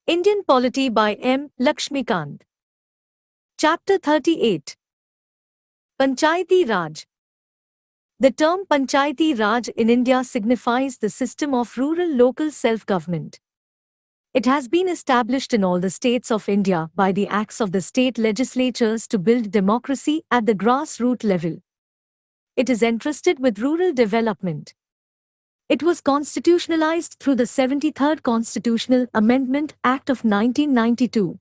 Indian Polity by M. Lakshmikant. Chapter 38. Panchayati Raj. The term Panchayati Raj in India signifies the system of rural local self-government. It has been established in all the states of India by the acts of the state legislatures to build democracy at the grassroots level. It is entrusted with rural development. It was constitutionalized through the 73rd Constitutional Amendment Act of 1992.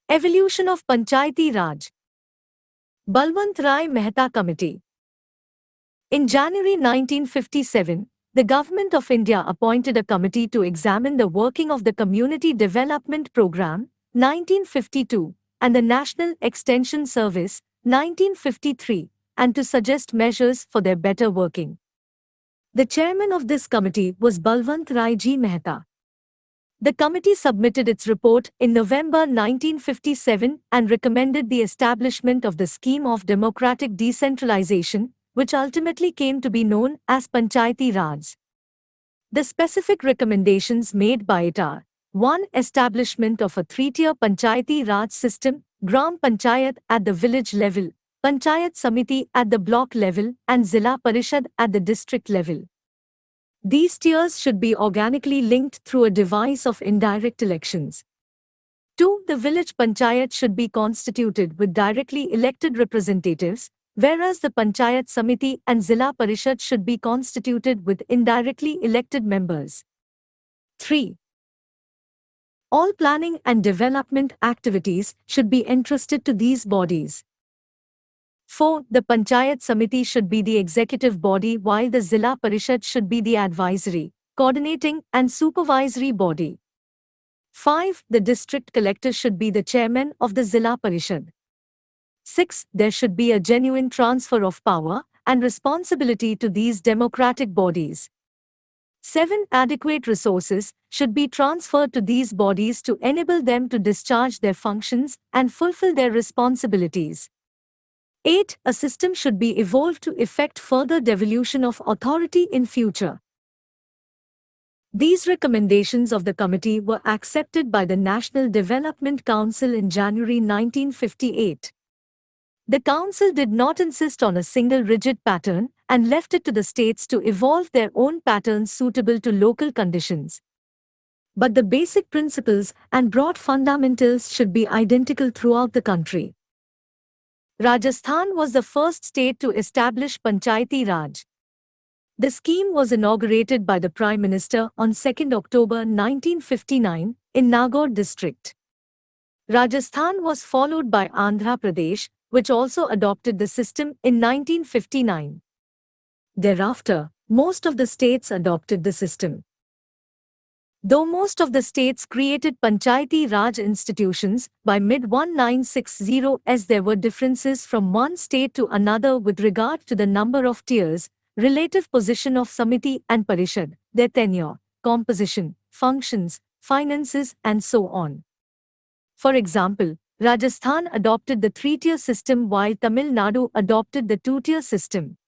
Evolution of Panchayati Raj. Balwant Rai Mehta Committee. In January 1957, the Government of India appointed a committee to examine the working of the Community Development Programme, 1952, and the National Extension Service, 1953, and to suggest measures for their better working. The chairman of this committee was Balwant Rai Ji Mehta. The committee submitted its report in November 1957 and recommended the establishment of the scheme of democratic decentralization, which ultimately came to be known as Panchayati Raj. The specific recommendations made by it are: 1. Establishment of a three-tier Panchayati Raj system, Gram Panchayat at the village level, Panchayat Samiti at the block level, and Zilla Parishad at the district level. These tiers should be organically linked through a device of indirect elections. 2. The village panchayat should be constituted with directly elected representatives, whereas the Panchayat Samiti and Zilla Parishad should be constituted with indirectly elected members. 3. All planning and development activities should be entrusted to these bodies. 4. The Panchayat Samiti should be the executive body while the Zilla Parishad should be the advisory, coordinating and supervisory body. 5. The district collector should be the chairman of the Zilla Parishad. 6. There should be a genuine transfer of power and responsibility to these democratic bodies. 7. Adequate resources should be transferred to these bodies to enable them to discharge their functions and fulfill their responsibilities. 8. A system should be evolved to effect further devolution of authority in future. These recommendations of the committee were accepted by the National Development Council in January 1958. The council did not insist on a single rigid pattern and left it to the states to evolve their own patterns suitable to local conditions. But the basic principles and broad fundamentals should be identical throughout the country. Rajasthan was the first state to establish Panchayati Raj. The scheme was inaugurated by the Prime Minister on 2 October 1959 in Nagaur district. Rajasthan was followed by Andhra Pradesh, which also adopted the system in 1959. Thereafter, most of the states adopted the system. Though most of the states created Panchayati Raj institutions by mid-1960s, as there were differences from one state to another with regard to the number of tiers, relative position of Samiti and Parishad, their tenure, composition, functions, finances, and so on. For example, Rajasthan adopted the three-tier system while Tamil Nadu adopted the two-tier system.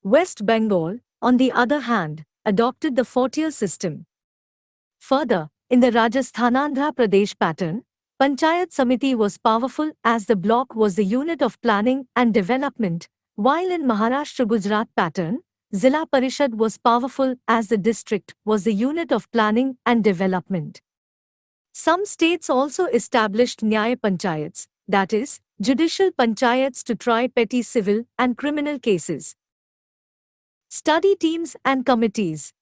West Bengal, on the other hand, adopted the four-tier system. Further, in the Rajasthan-Andhra Pradesh pattern, Panchayat Samiti was powerful as the block was the unit of planning and development, while in Maharashtra-Gujarat pattern, Zilla Parishad was powerful as the district was the unit of planning and development. Some states also established Nyaya Panchayats, that is, judicial panchayats to try petty civil and criminal cases. Study teams and committees.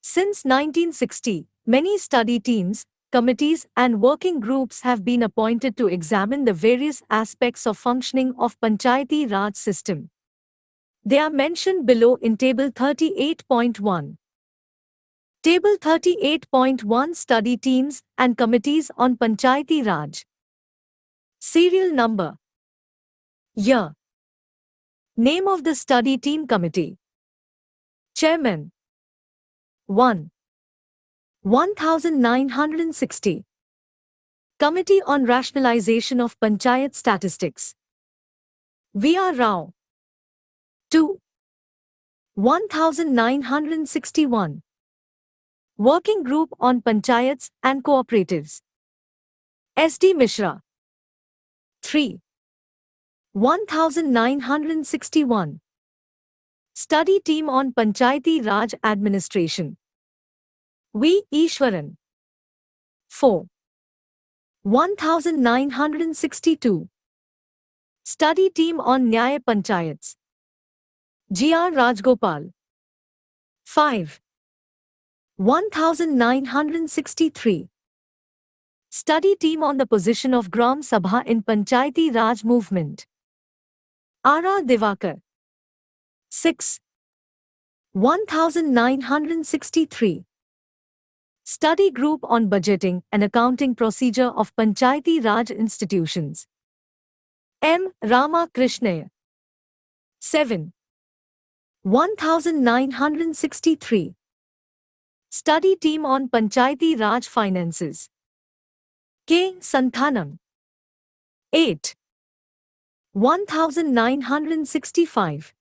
Since 1960, many study teams, committees and working groups have been appointed to examine the various aspects of functioning of Panchayati Raj system. They are mentioned below in Table 38.1. Table 38.1 Study teams and committees on Panchayati Raj. Serial number. Year. Name of the study team committee. Chairman. 1. 1960. Committee on Rationalization of Panchayat Statistics. V.R. Rao. 2. 1961. Working Group on Panchayats and Cooperatives. S.D. Mishra. 3. 1961. Study Team on Panchayati Raj Administration. V. Ishwaran. 4. 1962. Study Team on Nyaya Panchayats. G. R. Rajgopal. 5. 1963. Study Team on the Position of Gram Sabha in Panchayati Raj Movement. R. R. Divakar. 6. 1963. Study Group on Budgeting and Accounting Procedure of Panchayati Raj Institutions. M. Rama Krishnaya. 7. 1963. Study Team on Panchayati Raj Finances. K. Santhanam. 8. 1965.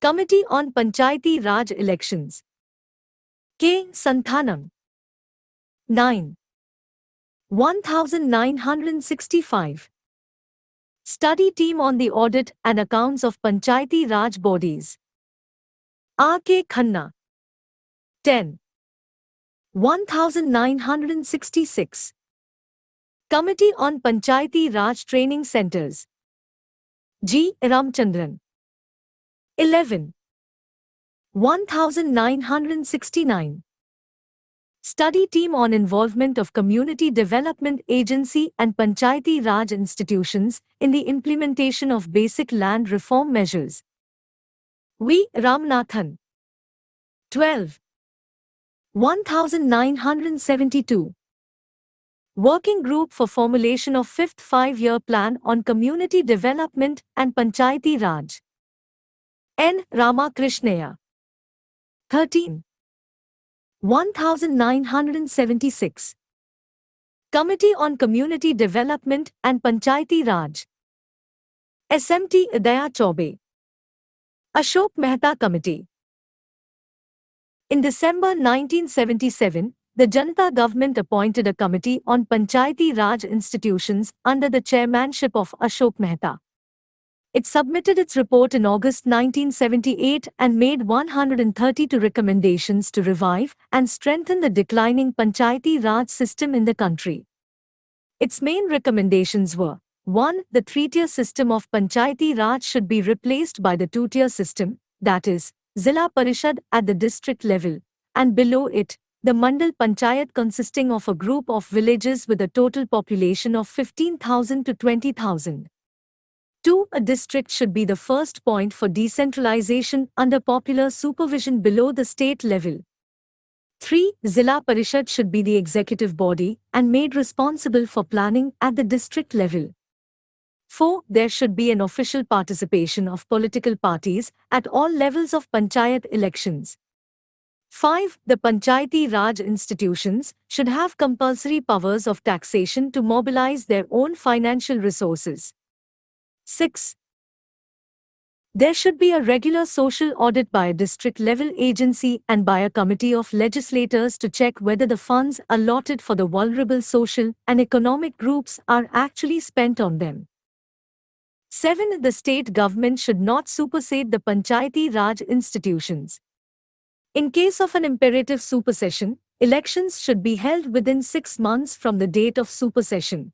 Committee on Panchayati Raj Elections. K. Santhanam. 9. 1965. Study Team on the Audit and Accounts of Panchayati Raj Bodies. R. K. Khanna. 10. 1966. Committee on Panchayati Raj Training Centers. G. Ramchandran. 11. 1969. Study Team on Involvement of Community Development Agency and Panchayati Raj Institutions in the Implementation of Basic Land Reform Measures. V. Ramanathan. 12. 1972. Working Group for Formulation of 5th Five-Year Plan on Community Development and Panchayati Raj. N. Ramakrishnaya. 13. 1976. Committee on Community Development and Panchayati Raj. SMT Daya Chaube. Ashok Mehta Committee. In December 1977, the Janata government appointed a committee on Panchayati Raj institutions under the chairmanship of Ashok Mehta. It submitted its report in August 1978 and made 132 recommendations to revive and strengthen the declining Panchayati Raj system in the country. Its main recommendations were: 1. The three-tier system of Panchayati Raj should be replaced by the two-tier system, that is, Zilla Parishad at the district level, and below it, the Mandal Panchayat consisting of a group of villages with a total population of 15,000 to 20,000. 2. A district should be the first point for decentralization under popular supervision below the state level. 3. Zilla Parishad should be the executive body and made responsible for planning at the district level. 4. There should be an official participation of political parties at all levels of Panchayat elections. 5. The Panchayati Raj institutions should have compulsory powers of taxation to mobilize their own financial resources. 6. There should be a regular social audit by a district-level agency and by a committee of legislators to check whether the funds allotted for the vulnerable social and economic groups are actually spent on them. 7. The state government should not supersede the Panchayati Raj institutions. In case of an imperative supersession, elections should be held within 6 months from the date of supersession.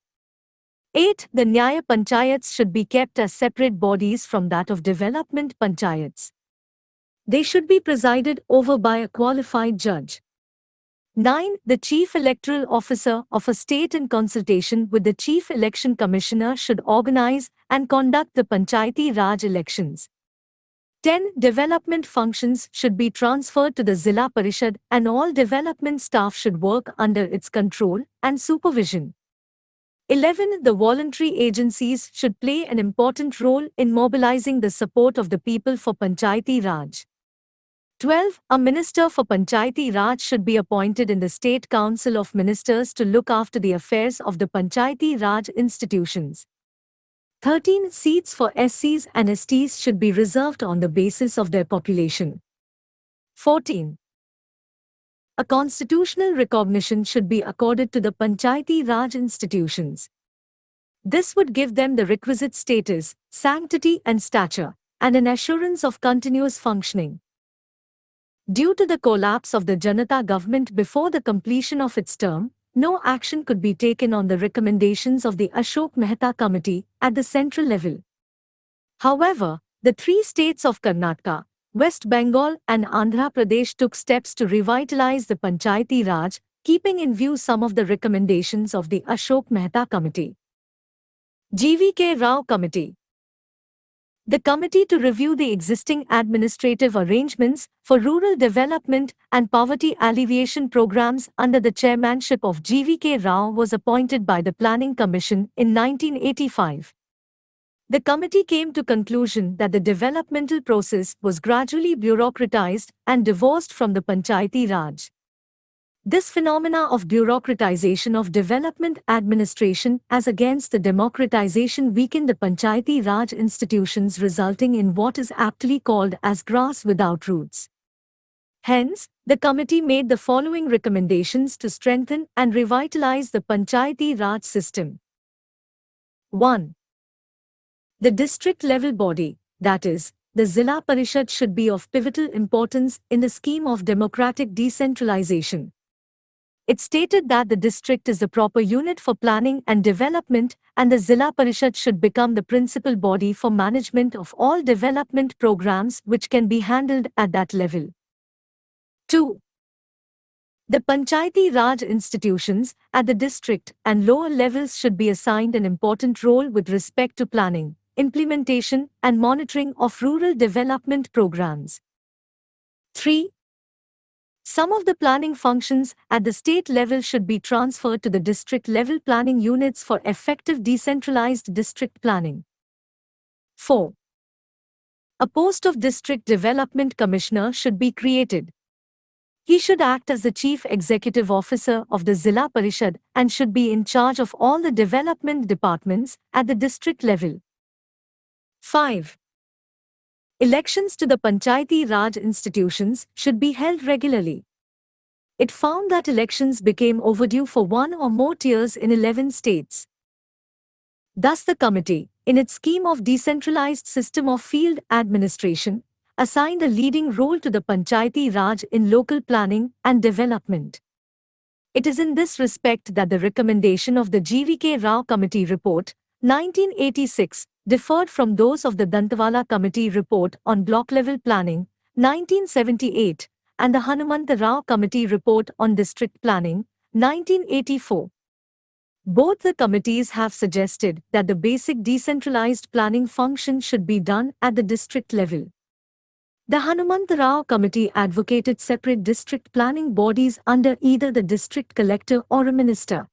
8. The Nyaya Panchayats should be kept as separate bodies from that of development Panchayats. They should be presided over by a qualified judge. 9. The Chief Electoral Officer of a state in consultation with the Chief Election Commissioner should organize and conduct the Panchayati Raj elections. 10. Development functions should be transferred to the Zilla Parishad and all development staff should work under its control and supervision. 11. The voluntary agencies should play an important role in mobilizing the support of the people for Panchayati Raj. 12. A Minister for Panchayati Raj should be appointed in the State Council of Ministers to look after the affairs of the Panchayati Raj institutions. 13. Seats for SCs and STs should be reserved on the basis of their population. 14. a constitutional recognition should be accorded to the Panchayati Raj institutions. This would give them the requisite status, sanctity and stature, and an assurance of continuous functioning. Due to the collapse of the Janata government before the completion of its term, no action could be taken on the recommendations of the Ashok Mehta Committee at the central level. However, the three states of Karnataka, West Bengal and Andhra Pradesh took steps to revitalize the Panchayati Raj, keeping in view some of the recommendations of the Ashok Mehta Committee. GVK Rao Committee. The committee to review the existing administrative arrangements for rural development and poverty alleviation programs under the chairmanship of GVK Rao was appointed by the Planning Commission in 1985. The committee came to conclusion that the developmental process was gradually bureaucratized and divorced from the Panchayati Raj. This phenomena of bureaucratization of development administration as against the democratization weakened the Panchayati Raj institutions, resulting in what is aptly called as grass without roots. Hence, the committee made the following recommendations to strengthen and revitalize the Panchayati Raj system. 1. The district-level body, that is, the Zilla Parishad, should be of pivotal importance in the scheme of democratic decentralization. It stated that the district is the proper unit for planning and development, and the Zilla Parishad should become the principal body for management of all development programs which can be handled at that level. 2. The Panchayati Raj institutions at the district and lower levels should be assigned an important role with respect to planning, implementation and monitoring of rural development programs. 3. Some of the planning functions at the state level should be transferred to the district-level planning units for effective decentralized district planning. 4. A post of District Development Commissioner should be created. He should act as the Chief Executive Officer of the Zilla Parishad and should be in charge of all the development departments at the district level. 5. Elections to the Panchayati Raj institutions should be held regularly. It found that elections became overdue for one or more years in 11 states. Thus the committee, in its scheme of decentralized system of field administration, assigned a leading role to the Panchayati Raj in local planning and development. It is in this respect that the recommendation of the GVK Rao Committee Report, 1986, differed from those of the Dantewala Committee Report on Block-Level Planning, 1978, and the Hanumanta Rao Committee Report on District Planning, 1984. Both the committees have suggested that the basic decentralized planning function should be done at the district level. The Hanumanta Rao Committee advocated separate district planning bodies under either the district collector or a minister.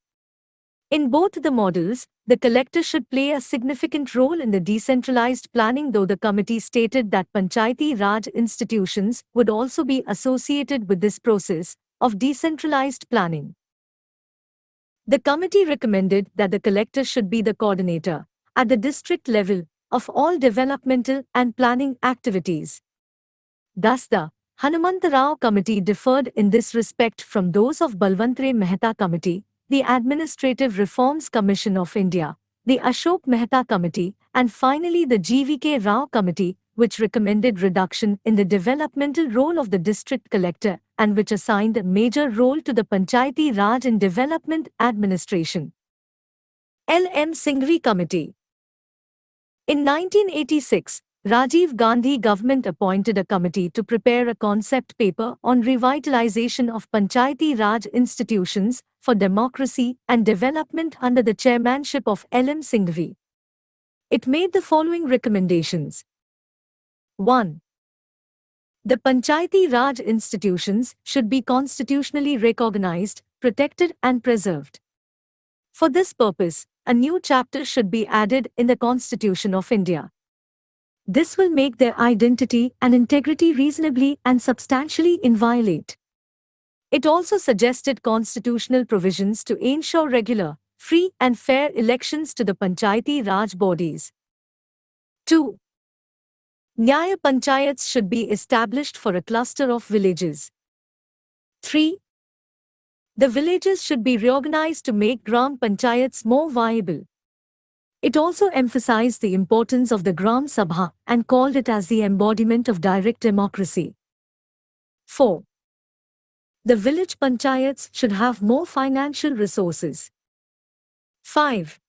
In both the models, the collector should play a significant role in the decentralized planning, though the committee stated that Panchayati Raj institutions would also be associated with this process of decentralized planning. The committee recommended that the collector should be the coordinator, at the district level, of all developmental and planning activities. Thus the Hanumanta Rao Committee differed in this respect from those of Balwant Mehta Committee, the Administrative Reforms Commission of India, the Ashok Mehta Committee, and finally the GVK Rao Committee, which recommended reduction in the developmental role of the district collector and which assigned a major role to the Panchayati Raj in development administration. L.M. Singhvi Committee. In 1986, Rajiv Gandhi government appointed a committee to prepare a concept paper on revitalization of Panchayati Raj institutions for democracy and development under the chairmanship of L.M. Singhvi. It made the following recommendations. 1. The Panchayati Raj institutions should be constitutionally recognized, protected and preserved. For this purpose, a new chapter should be added in the Constitution of India. This will make their identity and integrity reasonably and substantially inviolate. It also suggested constitutional provisions to ensure regular, free and fair elections to the Panchayati Raj bodies. 2. Nyaya Panchayats should be established for a cluster of villages. 3. The villages should be reorganized to make Gram Panchayats more viable. It also emphasized the importance of the Gram Sabha and called it as the embodiment of direct democracy. 4. The village panchayats should have more financial resources. 5.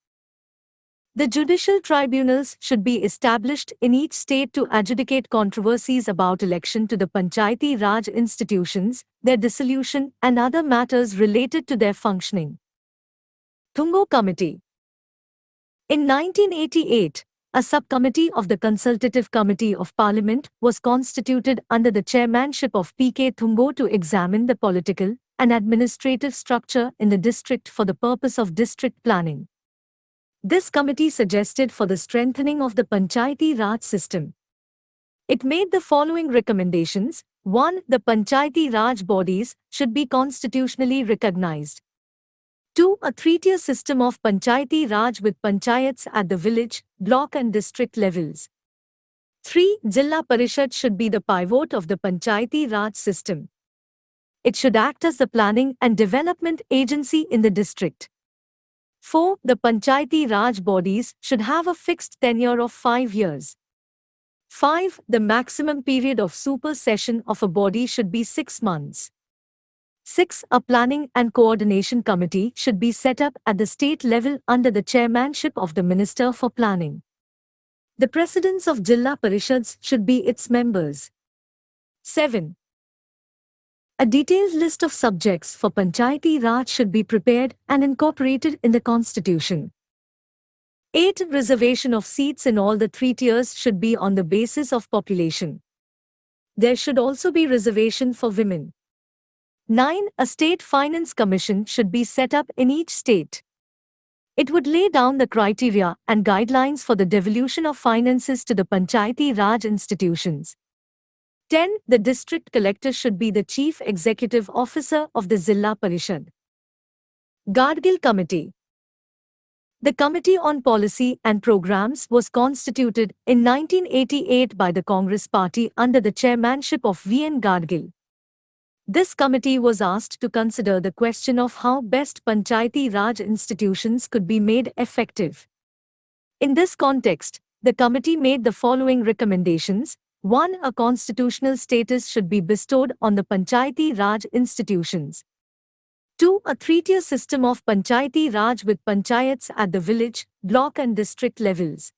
The judicial tribunals should be established in each state to adjudicate controversies about election to the Panchayati Raj institutions, their dissolution, and other matters related to their functioning. Thungo Committee. In 1988, a subcommittee of the Consultative Committee of Parliament was constituted under the chairmanship of P.K. Thungo to examine the political and administrative structure in the district for the purpose of district planning. This committee suggested for the strengthening of the Panchayati Raj system. It made the following recommendations. 1. The Panchayati Raj bodies should be constitutionally recognized. 2. A three-tier system of Panchayati Raj with panchayats at the village, block and district levels. 3. Jilla Parishad should be the pivot of the Panchayati Raj system. It should act as the planning and development agency in the district. 4. The Panchayati Raj bodies should have a fixed tenure of 5 years. 5. The maximum period of supersession of a body should be 6 months. 6. A planning and coordination committee should be set up at the state level under the chairmanship of the Minister for Planning. The presidents of Jilla Parishads should be its members. 7. A detailed list of subjects for Panchayati Raj should be prepared and incorporated in the constitution. 8. Reservation of seats in all the 3 tiers should be on the basis of population. There should also be reservation for women. 9. A State Finance Commission should be set up in each state. It would lay down the criteria and guidelines for the devolution of finances to the Panchayati Raj institutions. 10. The district collector should be the chief executive officer of the Zilla Parishad. Gadgil Committee. The Committee on Policy and Programs was constituted in 1988 by the Congress Party under the chairmanship of V.N. Gadgil. This committee was asked to consider the question of how best Panchayati Raj institutions could be made effective. In this context, the committee made the following recommendations. 1. A constitutional status should be bestowed on the Panchayati Raj institutions. 2. A three-tier system of Panchayati Raj with panchayats at the village, block and district levels.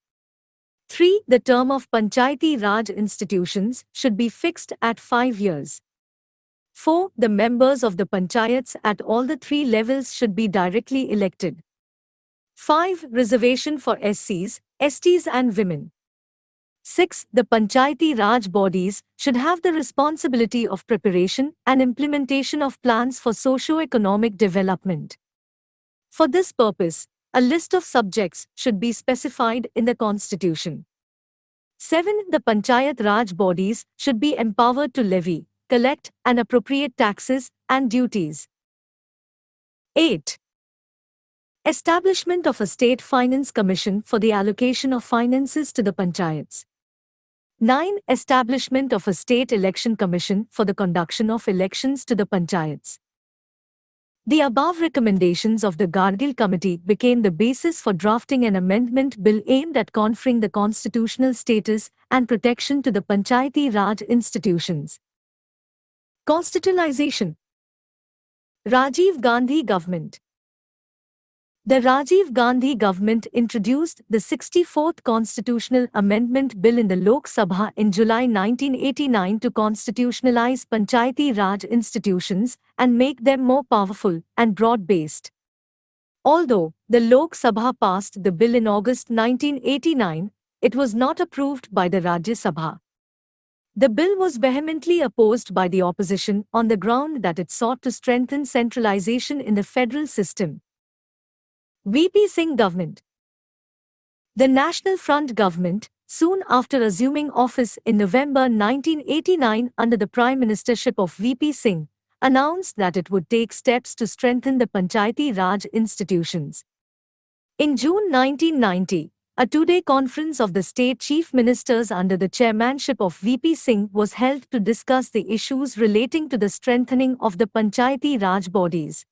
3. The term of Panchayati Raj institutions should be fixed at 5 years. 4. The members of the panchayats at all the 3 levels should be directly elected. 5. Reservation for SCs, STs and women. 6. The Panchayati Raj bodies should have the responsibility of preparation and implementation of plans for socio-economic development. For this purpose, a list of subjects should be specified in the Constitution. 7. The Panchayat Raj bodies should be empowered to levy, collect and appropriate taxes and duties. 8. Establishment of a State Finance Commission for the allocation of finances to the panchayats. 9. Establishment of a State Election Commission for the conduction of elections to the panchayats. The above recommendations of the Gadgil Committee became the basis for drafting an amendment bill aimed at conferring the constitutional status and protection to the Panchayati Raj institutions. Constitutionalization. Rajiv Gandhi Government. The Rajiv Gandhi government introduced the 64th Constitutional Amendment Bill in the Lok Sabha in July 1989 to constitutionalize Panchayati Raj institutions and make them more powerful and broad-based. Although the Lok Sabha passed the bill in August 1989, it was not approved by the Rajya Sabha. The bill was vehemently opposed by the opposition on the ground that it sought to strengthen centralization in the federal system. V.P. Singh government. The National Front government, soon after assuming office in November 1989 under the Prime Ministership of V.P. Singh, announced that it would take steps to strengthen the Panchayati Raj institutions. In June 1990, a two-day conference of the state chief ministers under the chairmanship of V.P. Singh was held to discuss the issues relating to the strengthening of the Panchayati Raj bodies.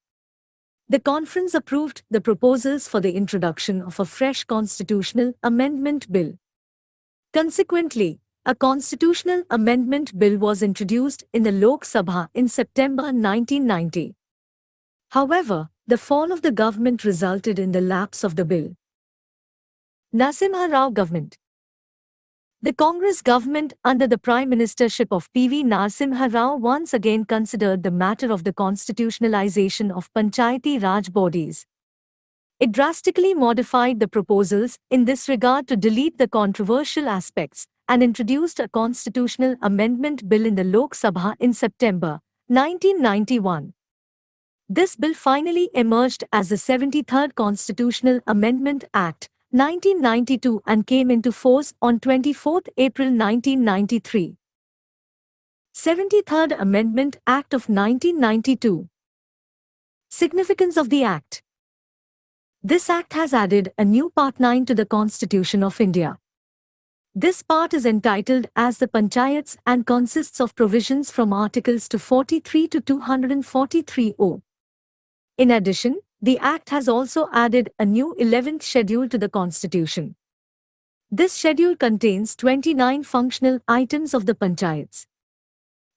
The conference approved the proposals for the introduction of a fresh constitutional amendment bill. Consequently, a constitutional amendment bill was introduced in the Lok Sabha in September 1990. However, the fall of the government resulted in the lapse of the bill. Narasimha Rao government. The Congress government under the Prime Ministership of P.V. Narasimha Rao once again considered the matter of the constitutionalization of Panchayati Raj bodies. It drastically modified the proposals in this regard to delete the controversial aspects and introduced a constitutional amendment bill in the Lok Sabha in September 1991. This bill finally emerged as the 73rd Constitutional Amendment Act, 1992 and came into force on 24 April 1993. 73rd Amendment Act of 1992. Significance of the Act. This Act has added a new Part 9 to the Constitution of India. This part is entitled as the Panchayats and consists of provisions from Articles 243 to 243(o). In addition, the Act has also added a new 11th schedule to the Constitution. This schedule contains 29 functional items of the Panchayats.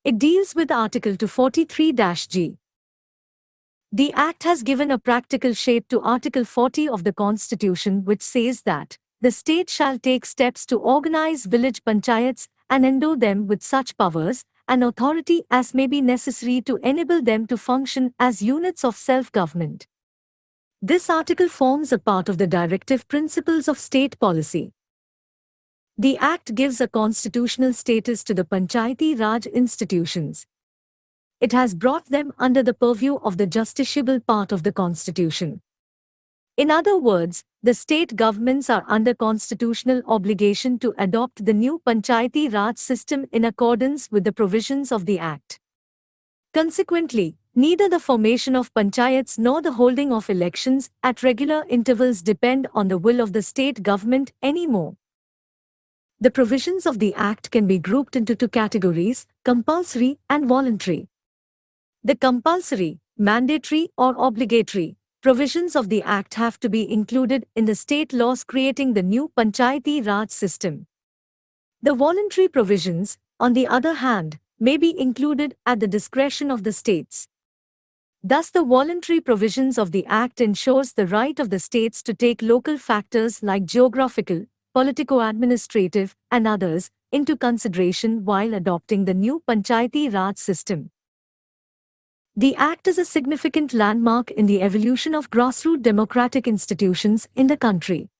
It deals with Article 243-G. The Act has given a practical shape to Article 40 of the Constitution, which says that the state shall take steps to organize village panchayats and endow them with such powers and authority as may be necessary to enable them to function as units of self-government. This article forms a part of the directive principles of state policy. The Act gives a constitutional status to the Panchayati Raj institutions. It has brought them under the purview of the justiciable part of the Constitution. In other words, the state governments are under constitutional obligation to adopt the new Panchayati Raj system in accordance with the provisions of the Act. Consequently, neither the formation of panchayats nor the holding of elections at regular intervals depend on the will of the state government anymore. The provisions of the Act can be grouped into two categories: compulsory and voluntary. The compulsory, mandatory or obligatory provisions of the Act have to be included in the state laws creating the new Panchayati Raj system. The voluntary provisions, on the other hand, may be included at the discretion of the states. Thus, the voluntary provisions of the Act ensures the right of the states to take local factors like geographical, politico-administrative, and others into consideration while adopting the new Panchayati Raj system. The Act is a significant landmark in the evolution of grassroots democratic institutions in the country.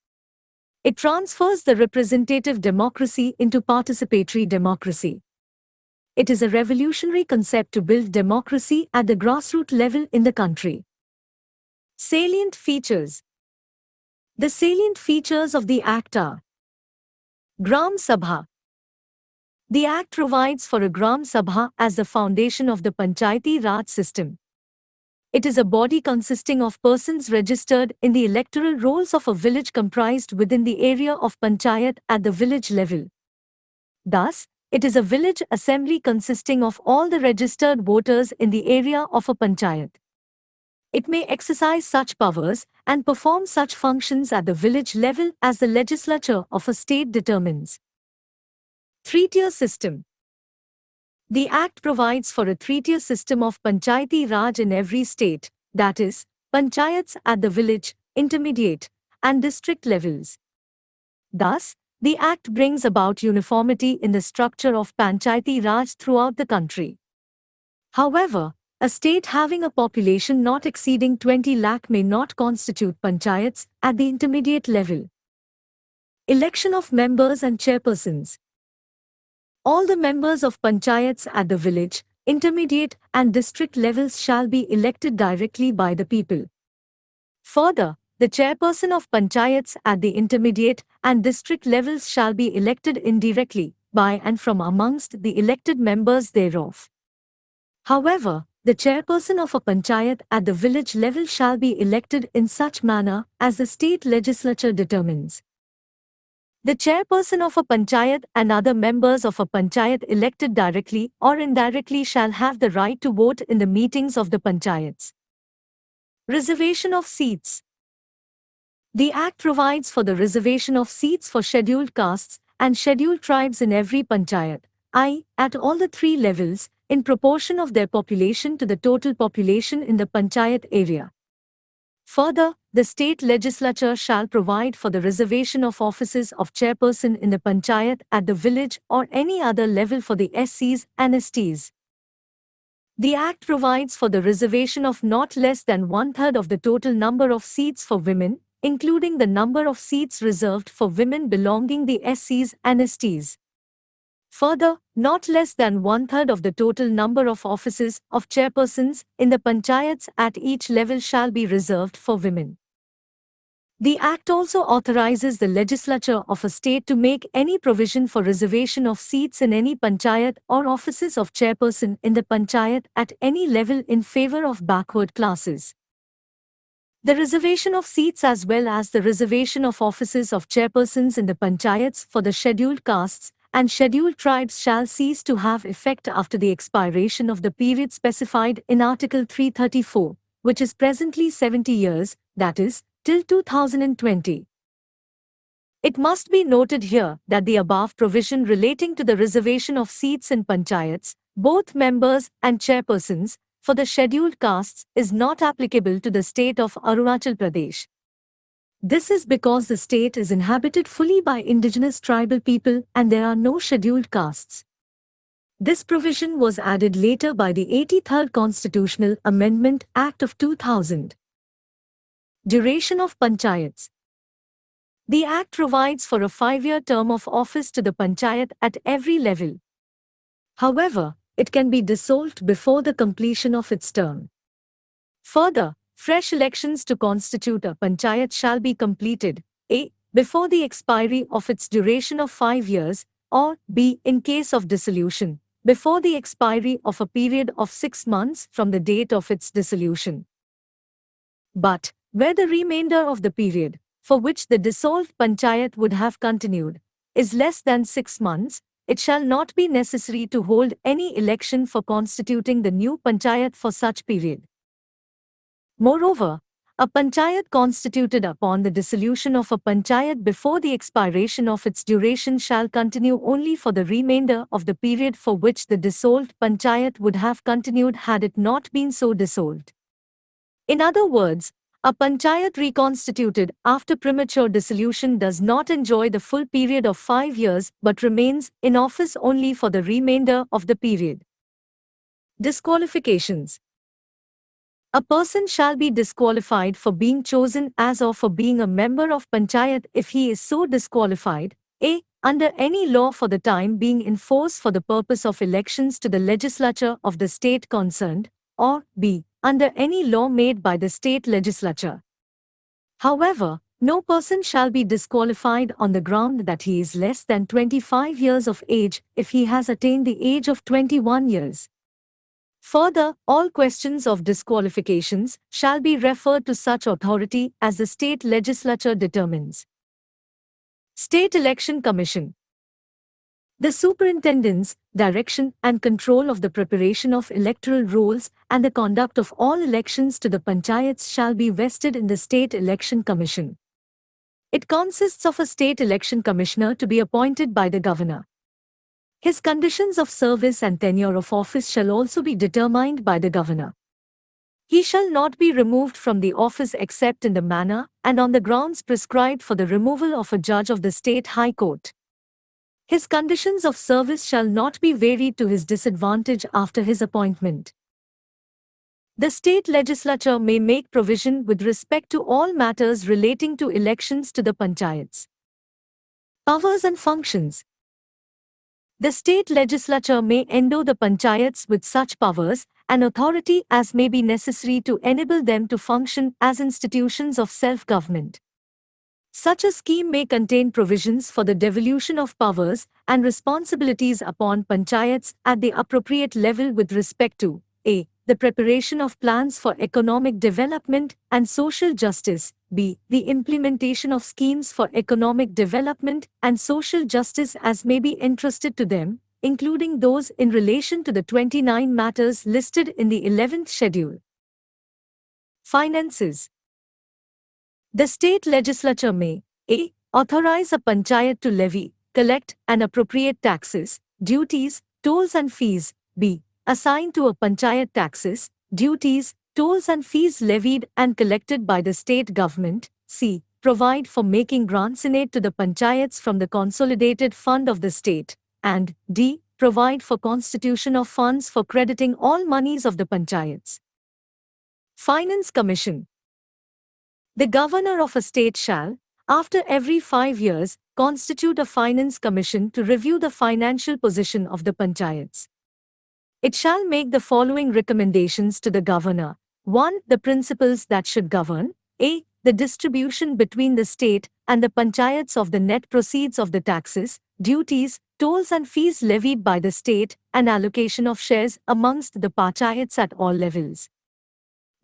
It transfers the representative democracy into participatory democracy. It is a revolutionary concept to build democracy at the grassroots level in the country. Salient features. The salient features of the Act are: Gram Sabha. The Act provides for a Gram Sabha as the foundation of the Panchayati Raj system. It is a body consisting of persons registered in the electoral rolls of a village comprised within the area of Panchayat at the village level. Thus, it is a village assembly consisting of all the registered voters in the area of a Panchayat. It may exercise such powers and perform such functions at the village level as the legislature of a state determines. Three-tier system. The Act provides for a three-tier system of Panchayati Raj in every state, that is, Panchayats at the village, intermediate, and district levels. Thus, the Act brings about uniformity in the structure of Panchayati Raj throughout the country. However, a state having a population not exceeding 20 lakh may not constitute panchayats at the intermediate level. Election of members and chairpersons. All the members of panchayats at the village, intermediate and district levels shall be elected directly by the people. Further, the chairperson of panchayats at the intermediate and district levels shall be elected indirectly by and from amongst the elected members thereof. However, the chairperson of a panchayat at the village level shall be elected in such manner as the state legislature determines. The chairperson of a panchayat and other members of a panchayat elected directly or indirectly shall have the right to vote in the meetings of the panchayats. Reservation of seats. The Act provides for the reservation of seats for scheduled castes and scheduled tribes in every panchayat, at all the three levels, in proportion of their population to the total population in the panchayat area. Further, the state legislature shall provide for the reservation of offices of chairperson in the panchayat at the village or any other level for the SCs and STs. The Act provides for the reservation of not less than one-third of the total number of seats for women, including the number of seats reserved for women belonging the SCs and STs. Further, not less than one-third of the total number of offices of chairpersons in the panchayats at each level shall be reserved for women. The Act also authorizes the legislature of a state to make any provision for reservation of seats in any panchayat or offices of chairperson in the panchayat at any level in favor of backward classes. The reservation of seats as well as the reservation of offices of chairpersons in the panchayats for the scheduled castes and scheduled tribes shall cease to have effect after the expiration of the period specified in Article 334, which is presently 70 years, that is, till 2020. It must be noted here that the above provision relating to the reservation of seats in panchayats, both members and chairpersons, for the scheduled castes is not applicable to the state of Arunachal Pradesh. This is because the state is inhabited fully by indigenous tribal people and there are no scheduled castes. This provision was added later by the 83rd Constitutional Amendment Act of 2000. Duration of panchayats. The Act provides for a 5-year term of office to the panchayat at every level. However, it can be dissolved before the completion of its term. Further, fresh elections to constitute a panchayat shall be completed, a. before the expiry of its duration of 5 years, or b. in case of dissolution, before the expiry of a period of 6 months from the date of its dissolution. But, where the remainder of the period, for which the dissolved panchayat would have continued, is less than 6 months, it shall not be necessary to hold any election for constituting the new panchayat for such period. Moreover, a panchayat constituted upon the dissolution of a panchayat before the expiration of its duration shall continue only for the remainder of the period for which the dissolved panchayat would have continued had it not been so dissolved. In other words, a panchayat reconstituted after premature dissolution does not enjoy the full period of 5 years but remains in office only for the remainder of the period. Disqualifications. A person shall be disqualified for being chosen as or for being a member of panchayat if he is so disqualified, a. under any law for the time being in force for the purpose of elections to the legislature of the state concerned, or b. under any law made by the state legislature. However, no person shall be disqualified on the ground that he is less than 25 years of age if he has attained the age of 21 years. Further, all questions of disqualifications shall be referred to such authority as the state legislature determines. State Election Commission. The superintendence, direction and control of the preparation of electoral rolls and the conduct of all elections to the panchayats shall be vested in the State Election Commission. It consists of a State Election Commissioner to be appointed by the Governor. His conditions of service and tenure of office shall also be determined by the Governor. He shall not be removed from the office except in the manner and on the grounds prescribed for the removal of a judge of the State High Court. His conditions of service shall not be varied to his disadvantage after his appointment. The state legislature may make provision with respect to all matters relating to elections to the panchayats. Powers and functions. The state legislature may endow the panchayats with such powers and authority as may be necessary to enable them to function as institutions of self-government. Such a scheme may contain provisions for the devolution of powers and responsibilities upon panchayats at the appropriate level with respect to a. the preparation of plans for economic development and social justice, b. the implementation of schemes for economic development and social justice as may be entrusted to them, including those in relation to the 29 matters listed in the 11th schedule. Finances. The state legislature may a. Authorize a panchayat to levy, collect, and appropriate taxes, duties, tolls and fees. B. Assign to a panchayat taxes, duties, tolls and fees levied and collected by the state government. C. Provide for making grants in aid to the panchayats from the consolidated fund of the state. And D. Provide for constitution of funds for crediting all monies of the panchayats. Finance Commission. The governor of a state shall, after every 5 years, constitute a finance commission to review the financial position of the panchayats. It shall make the following recommendations to the governor. 1. The principles that should govern a. The distribution between the state and the panchayats of the net proceeds of the taxes, duties, tolls and fees levied by the state, and allocation of shares amongst the panchayats at all levels.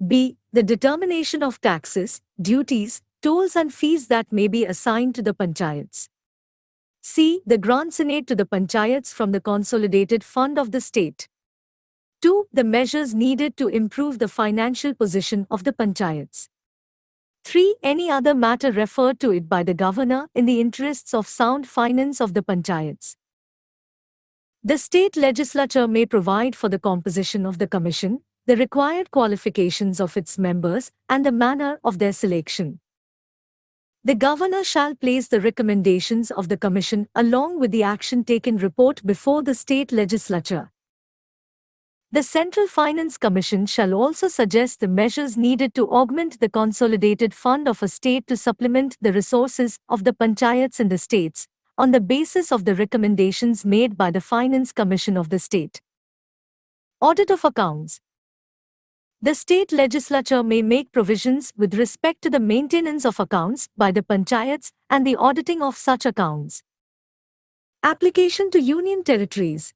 B. The determination of taxes, duties, tolls and fees that may be assigned to the panchayats. C. The grants in aid to the panchayats from the consolidated fund of the state. 2. The measures needed to improve the financial position of the panchayats. 3. Any other matter referred to it by the governor in the interests of sound finance of the panchayats. The state legislature may provide for the composition of the commission, the required qualifications of its members, and the manner of their selection. The governor shall place the recommendations of the commission along with the action taken report before the state legislature. The Central Finance Commission shall also suggest the measures needed to augment the consolidated fund of a state to supplement the resources of the panchayats in the states, on the basis of the recommendations made by the Finance Commission of the state. Audit of accounts. The state legislature may make provisions with respect to the maintenance of accounts by the panchayats and the auditing of such accounts. Application to Union Territories.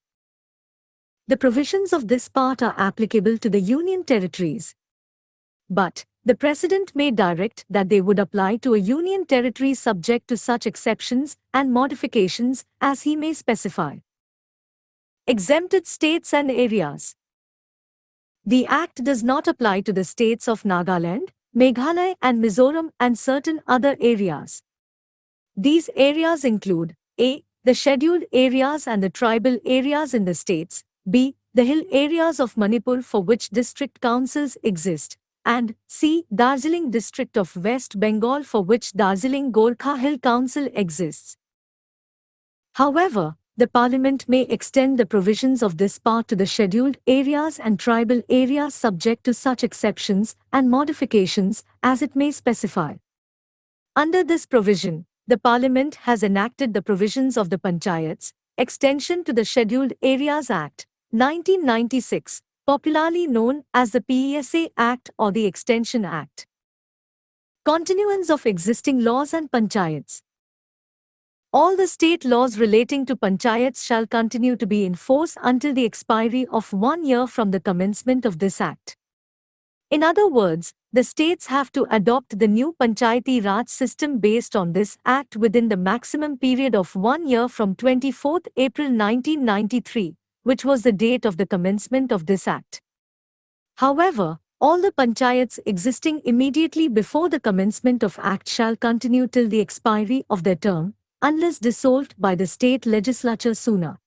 The provisions of this part are applicable to the Union Territories. But the President may direct that they would apply to a Union Territory subject to such exceptions and modifications as he may specify. Exempted states and areas. The Act does not apply to the states of Nagaland, Meghalaya and Mizoram and certain other areas. These areas include a. The scheduled areas and the tribal areas in the states, b. The hill areas of Manipur for which district councils exist, and c. Darjeeling district of West Bengal for which Darjeeling Gorkha Hill Council exists. However, the Parliament may extend the provisions of this part to the scheduled areas and tribal areas subject to such exceptions and modifications as it may specify. Under this provision, the Parliament has enacted the provisions of the Panchayats, Extension to the Scheduled Areas Act, 1996, popularly known as the PESA Act or the Extension Act. Continuance of existing laws and Panchayats. All the state laws relating to panchayats shall continue to be in force until the expiry of 1 year from the commencement of this Act. In other words, the states have to adopt the new Panchayati Raj system based on this Act within the maximum period of 1 year from 24 April 1993, which was the date of the commencement of this Act. However, all the panchayats existing immediately before the commencement of Act shall continue till the expiry of their term, unless dissolved by the state legislature sooner.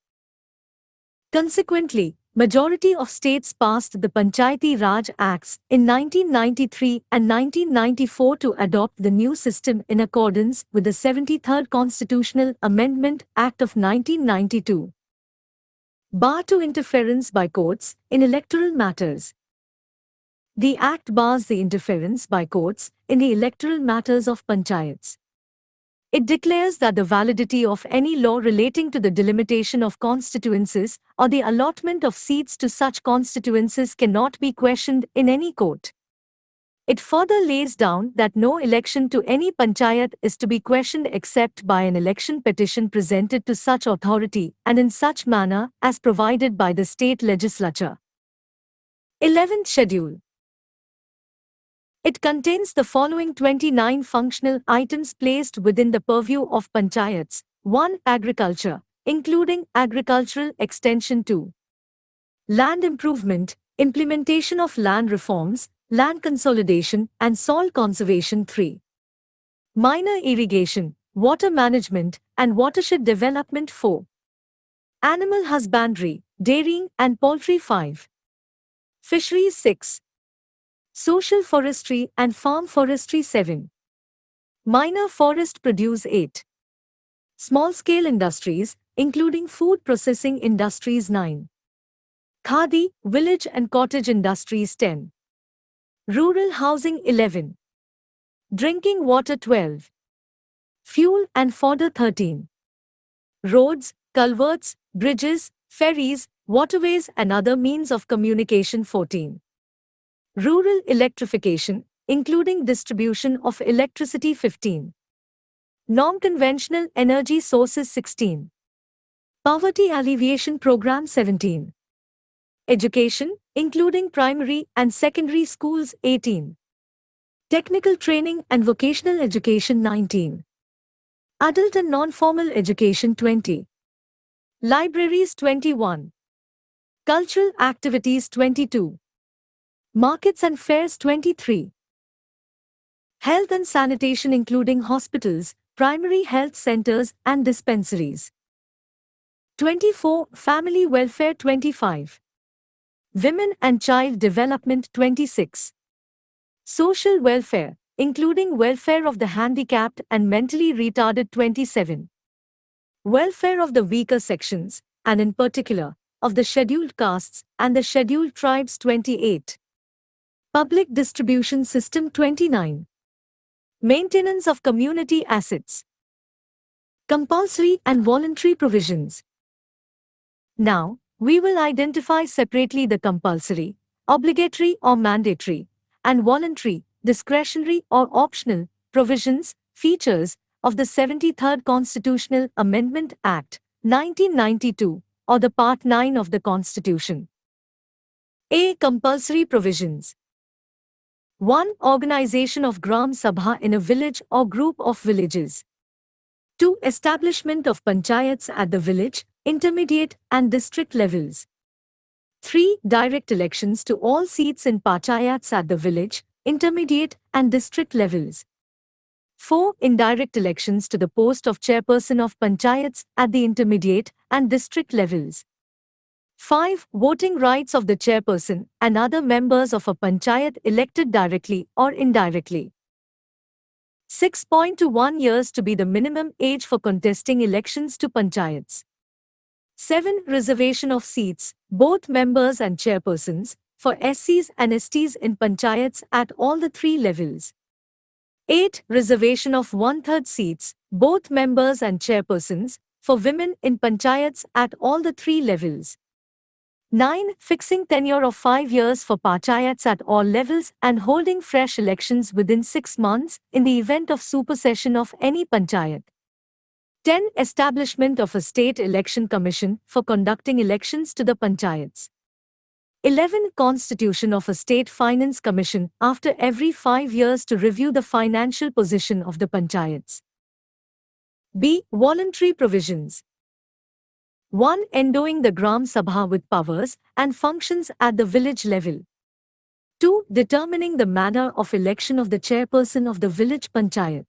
Consequently, majority of states passed the Panchayati Raj Acts in 1993 and 1994 to adopt the new system in accordance with the 73rd Constitutional Amendment Act of 1992. Bar to interference by courts in electoral matters. The Act bars the interference by courts in the electoral matters of panchayats. It declares that the validity of any law relating to the delimitation of constituencies or the allotment of seats to such constituencies cannot be questioned in any court. It further lays down that no election to any panchayat is to be questioned except by an election petition presented to such authority and in such manner as provided by the state legislature. 11th Schedule. It contains the following 29 functional items placed within the purview of panchayats. 1. Agriculture, including agricultural extension. 2. Land improvement, implementation of land reforms, land consolidation and soil conservation. 3. Minor irrigation, water management, and watershed development. 4. Animal husbandry, dairying, and poultry. 5. Fisheries. 6. Social forestry and farm forestry. 7. Minor forest produce. 8. Small-scale industries, including food processing industries. 9. Khadi, village and cottage industries. 10. Rural housing. 11. Drinking water. 12. Fuel and fodder. 13. Roads, culverts, bridges, ferries, waterways and other means of communication. 14. Rural electrification, including distribution of electricity. 15. Non-conventional energy sources. 16. Poverty alleviation program. 17. Education, including primary and secondary schools. 18. Technical training and vocational education. 19. Adult and non-formal education. 20. Libraries. 21. Cultural activities. 22. Markets and fairs. 23. Health and sanitation, including hospitals, primary health centers and dispensaries. 24. Family welfare. 25. Women and child development. 26. Social welfare, including welfare of the handicapped and mentally retarded. 27. Welfare of the weaker sections, and in particular, of the scheduled castes and the scheduled tribes. 28. Public distribution system. 29. Maintenance of community assets. Compulsory and voluntary provisions. Now, we will identify separately the compulsory, obligatory or mandatory, and voluntary, discretionary or optional, provisions, features, of the 73rd Constitutional Amendment Act, 1992, or the Part 9 of the Constitution. A. Compulsory provisions. 1. Organization of Gram Sabha in a village or group of villages. 2. Establishment of panchayats at the village, intermediate and district levels. 3. Direct elections to all seats in panchayats at the village, intermediate and district levels. 4. Indirect elections to the post of chairperson of panchayats at the intermediate and district levels. 5. Voting rights of the chairperson and other members of a panchayat elected directly or indirectly. 6.21 years to be the minimum age for contesting elections to panchayats. 7. Reservation of seats, both members and chairpersons, for SCs and STs in panchayats at all the 3 levels. 8. Reservation of 1/3 seats, both members and chairpersons, for women in panchayats at all the 3 levels. 9. Fixing tenure of 5 years for panchayats at all levels and holding fresh elections within 6 months in the event of supersession of any panchayat. 10. Establishment of a state election commission for conducting elections to the panchayats. 11. Constitution of a state finance commission after every 5 years to review the financial position of the panchayats. B. Voluntary provisions. 1. Endowing the Gram Sabha with powers and functions at the village level. 2. Determining the manner of election of the chairperson of the village panchayat.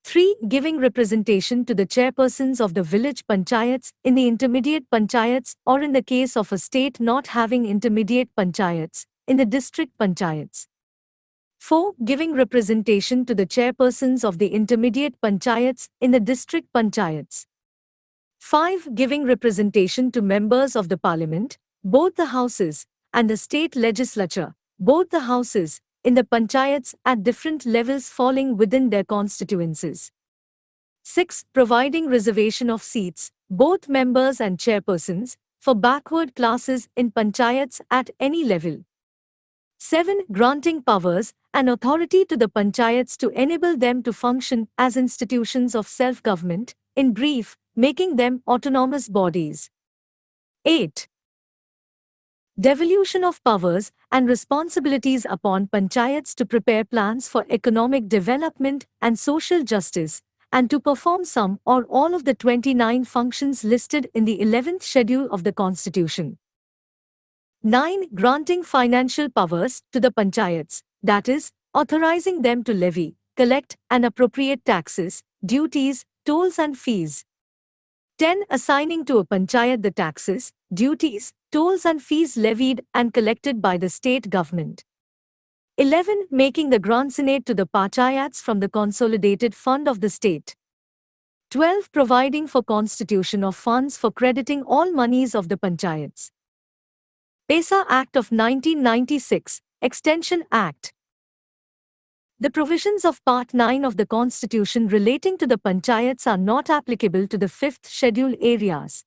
3. Giving representation to the chairpersons of the village panchayats in the intermediate panchayats or in the case of a state not having intermediate panchayats, in the district panchayats. 4. Giving representation to the chairpersons of the intermediate panchayats in the district panchayats. 5. Giving representation to members of the parliament, both the houses, and the state legislature, both the houses, in the panchayats at different levels falling within their constituencies. 6. Providing reservation of seats, both members and chairpersons, for backward classes in panchayats at any level. 7. Granting powers and authority to the panchayats to enable them to function as institutions of self-government, in brief, making them autonomous bodies. 8. Devolution of powers and responsibilities upon panchayats to prepare plans for economic development and social justice, and to perform some or all of the 29 functions listed in the 11th schedule of the Constitution. 9. Granting financial powers to the panchayats, that is, authorizing them to levy, collect, and appropriate taxes, duties, tolls, and fees. 10. Assigning to a panchayat the taxes, duties, tolls, and fees levied and collected by the state government. 11. Making the grantinate to the panchayats from the consolidated fund of the state. 12. Providing for constitution of funds for crediting all monies of the panchayats. PESA Act of 1996, Extension Act. The provisions of Part 9 of the Constitution relating to the panchayats are not applicable to the 5th Schedule areas.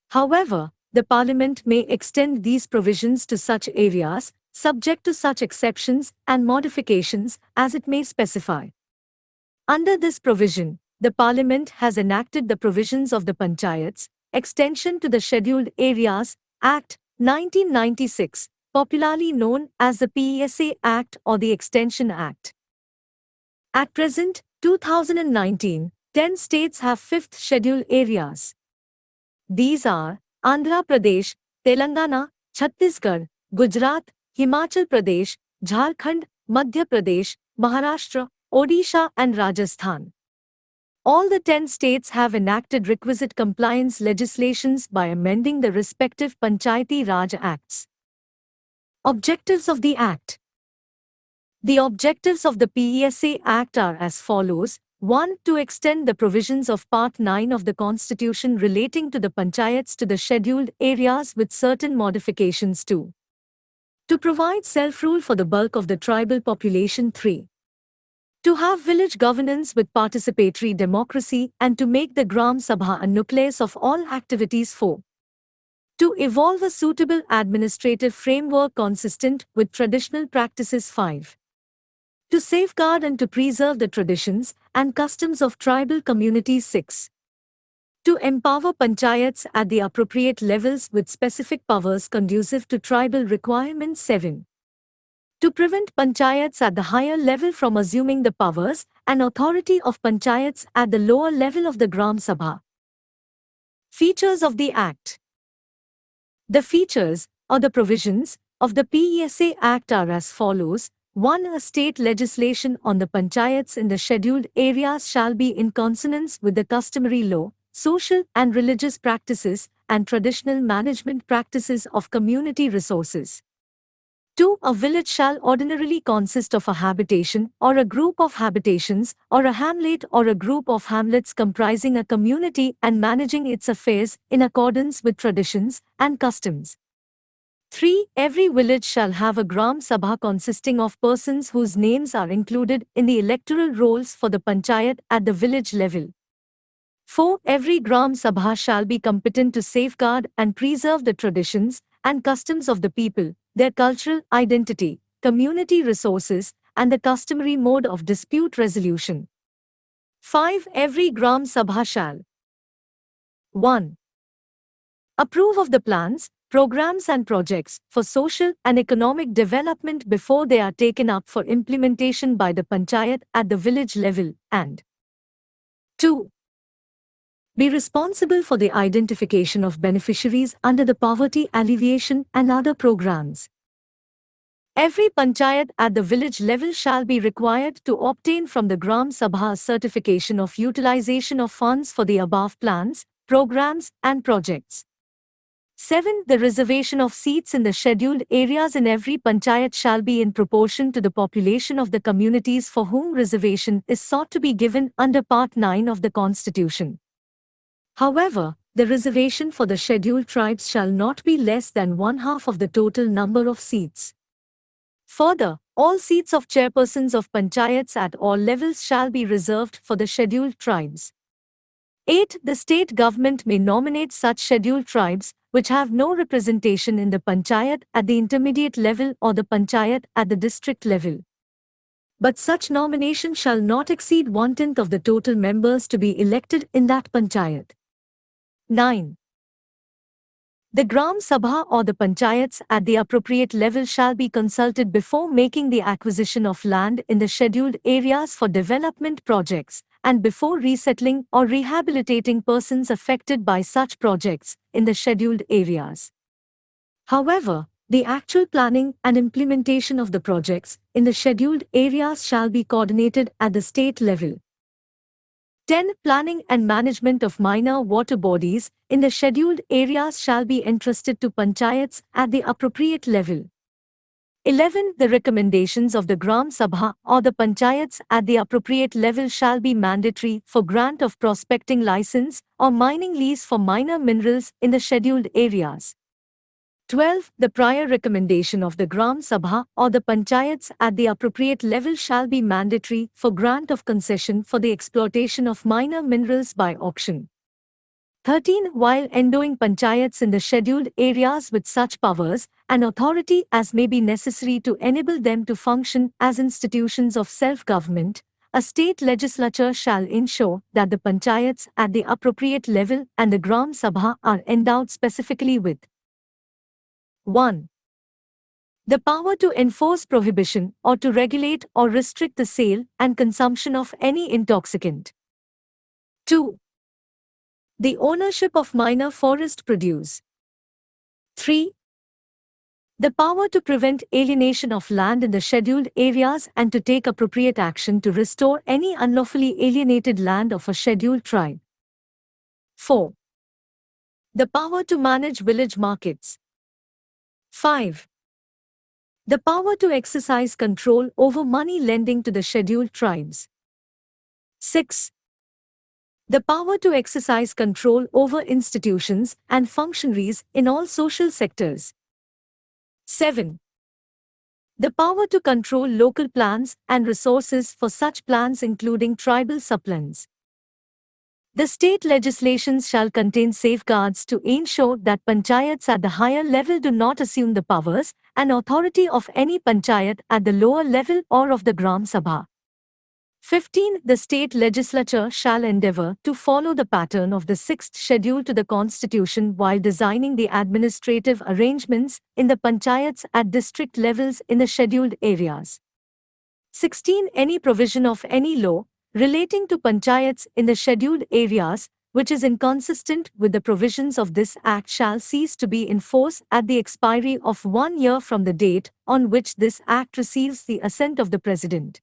However, the Parliament may extend these provisions to such areas, subject to such exceptions and modifications as it may specify. Under this provision, the Parliament has enacted the provisions of the Panchayats, Extension to the Scheduled Areas, Act, 1996, popularly known as the PESA Act or the Extension Act. At present, 2019, 10 states have 5th Schedule areas. These are Andhra Pradesh, Telangana, Chhattisgarh, Gujarat, Himachal Pradesh, Jharkhand, Madhya Pradesh, Maharashtra, Odisha and Rajasthan. All the 10 states have enacted requisite compliance legislations by amending the respective Panchayati Raj Acts. Objectives of the Act. The objectives of the PESA Act are as follows. 1. To extend the provisions of Part 9 of the Constitution relating to the panchayats to the scheduled areas with certain modifications. 2. To provide self-rule for the bulk of the tribal population. 3. To have village governance with participatory democracy and to make the Gram Sabha a nucleus of all activities. 4. To evolve a suitable administrative framework consistent with traditional practices. 5. To safeguard and to preserve the traditions and customs of tribal communities. 6. To empower panchayats at the appropriate levels with specific powers conducive to tribal requirements. 7. To prevent panchayats at the higher level from assuming the powers and authority of panchayats at the lower level of the Gram Sabha. Features of the Act. The features, or the provisions, of the PESA Act are as follows. 1. A state legislation on the panchayats in the scheduled areas shall be in consonance with the customary law, social and religious practices, and traditional management practices of community resources. 2. A village shall ordinarily consist of a habitation or a group of habitations or a hamlet or a group of hamlets comprising a community and managing its affairs in accordance with traditions and customs. 3. Every village shall have a Gram Sabha consisting of persons whose names are included in the electoral rolls for the panchayat at the village level. 4. Every Gram Sabha shall be competent to safeguard and preserve the traditions and customs of the people, their cultural identity, community resources, and the customary mode of dispute resolution. 5. Every Gram Sabha shall 1. Approve of the plans, programs and projects for social and economic development before they are taken up for implementation by the panchayat at the village level, and 2. Be responsible for the identification of beneficiaries under the poverty alleviation and other programs. Every panchayat at the village level shall be required to obtain from the Gram Sabha a certification of utilization of funds for the above plans, programs, and projects. 7. The reservation of seats in the scheduled areas in every panchayat shall be in proportion to the population of the communities for whom reservation is sought to be given under Part 9 of the Constitution. However, the reservation for the scheduled tribes shall not be less than 1/2 of the total number of seats. Further, all seats of chairpersons of panchayats at all levels shall be reserved for the scheduled tribes. 8. The state government may nominate such scheduled tribes which have no representation in the panchayat at the intermediate level or the panchayat at the district level. But such nomination shall not exceed 1/10 of the total members to be elected in that panchayat. 9. The Gram Sabha or the panchayats at the appropriate level shall be consulted before making the acquisition of land in the scheduled areas for development projects, and before resettling or rehabilitating persons affected by such projects in the scheduled areas. However, the actual planning and implementation of the projects in the scheduled areas shall be coordinated at the state level. 10. Planning and management of minor water bodies in the scheduled areas shall be entrusted to panchayats at the appropriate level. 11. The recommendations of the Gram Sabha or the panchayats at the appropriate level shall be mandatory for grant of prospecting license or mining lease for minor minerals in the scheduled areas. 12. The prior recommendation of the Gram Sabha or the panchayats at the appropriate level shall be mandatory for grant of concession for the exploitation of minor minerals by auction. 13. While endowing panchayats in the scheduled areas with such powers and authority as may be necessary to enable them to function as institutions of self-government, a state legislature shall ensure that the panchayats at the appropriate level and the Gram Sabha are endowed specifically with 1. The power to enforce prohibition or to regulate or restrict the sale and consumption of any intoxicant. 2. The ownership of minor forest produce. 3. The power to prevent alienation of land in the scheduled areas and to take appropriate action to restore any unlawfully alienated land of a scheduled tribe. 4. The power to manage village markets. 5. The power to exercise control over money lending to the scheduled tribes. 6. The power to exercise control over institutions and functionaries in all social sectors. 7. The power to control local plans and resources for such plans including tribal subplans. The state legislations shall contain safeguards to ensure that panchayats at the higher level do not assume the powers and authority of any panchayat at the lower level or of the Gram Sabha. 15. The state legislature shall endeavour to follow the pattern of the 6th schedule to the Constitution while designing the administrative arrangements in the panchayats at district levels in the scheduled areas. 16. Any provision of any law relating to panchayats in the scheduled areas, which is inconsistent with the provisions of this Act shall cease to be in force at the expiry of 1 year from the date on which this Act receives the assent of the President.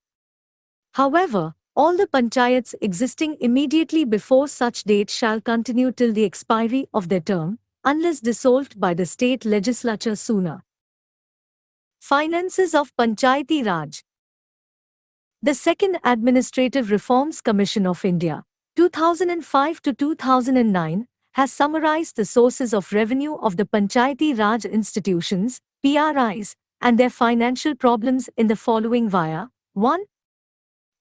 However, all the panchayats existing immediately before such date shall continue till the expiry of their term, unless dissolved by the state legislature sooner. Finances of Panchayati Raj. The Second Administrative Reforms Commission of India, 2005 to 2009, has summarized the sources of revenue of the Panchayati Raj institutions, PRIs, and their financial problems in the following via 1.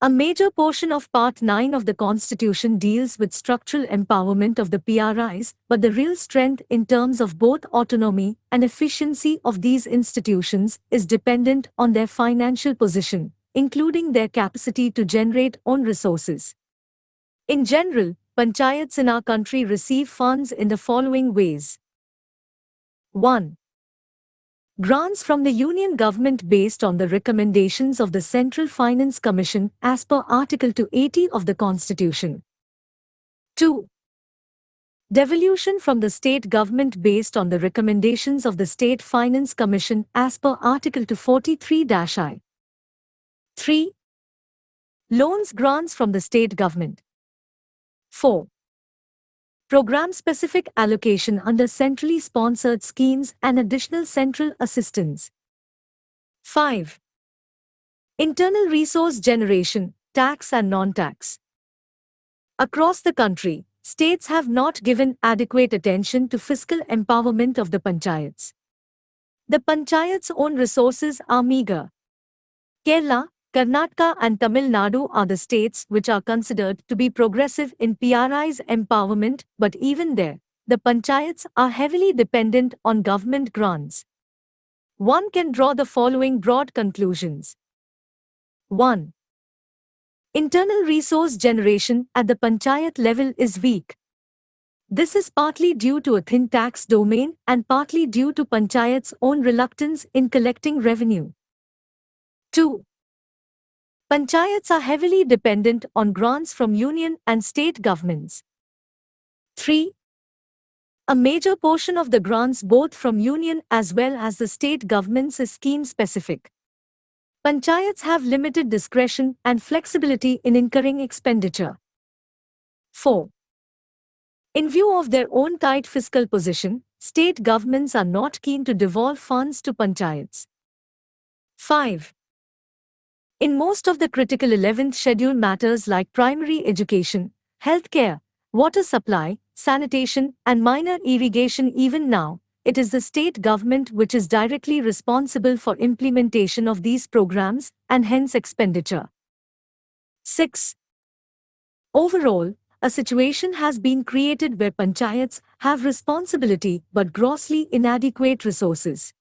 A major portion of Part 9 of the Constitution deals with structural empowerment of the PRIs, but the real strength in terms of both autonomy and efficiency of these institutions is dependent on their financial position, including their capacity to generate own resources. In general, panchayats in our country receive funds in the following ways. 1. Grants from the Union Government based on the recommendations of the Central Finance Commission as per Article 280 of the Constitution. 2. Devolution from the State Government based on the recommendations of the State Finance Commission as per Article 243-I. 3. Loans grants from the State Government. 4. Program-specific allocation under centrally sponsored schemes and additional central assistance. 5. Internal resource generation, tax and non-tax. Across the country, states have not given adequate attention to fiscal empowerment of the panchayats. The panchayats' own resources are meager. Kerala, Karnataka and Tamil Nadu are the states which are considered to be progressive in PRI's empowerment, but even there, the panchayats are heavily dependent on government grants. One can draw the following broad conclusions. 1. Internal resource generation at the panchayat level is weak. This is partly due to a thin tax domain and partly due to panchayats' own reluctance in collecting revenue. 2. Panchayats are heavily dependent on grants from union and state governments. 3. A major portion of the grants both from union as well as the state governments is scheme specific. Panchayats have limited discretion and flexibility in incurring expenditure. 4. In view of their own tight fiscal position, state governments are not keen to devolve funds to panchayats. 5. In most of the critical 11th schedule matters like primary education, healthcare, water supply, sanitation, and minor irrigation, even now, it is the state government which is directly responsible for implementation of these programs and hence expenditure. 6. Overall, a situation has been created where panchayats have responsibility but grossly inadequate resources.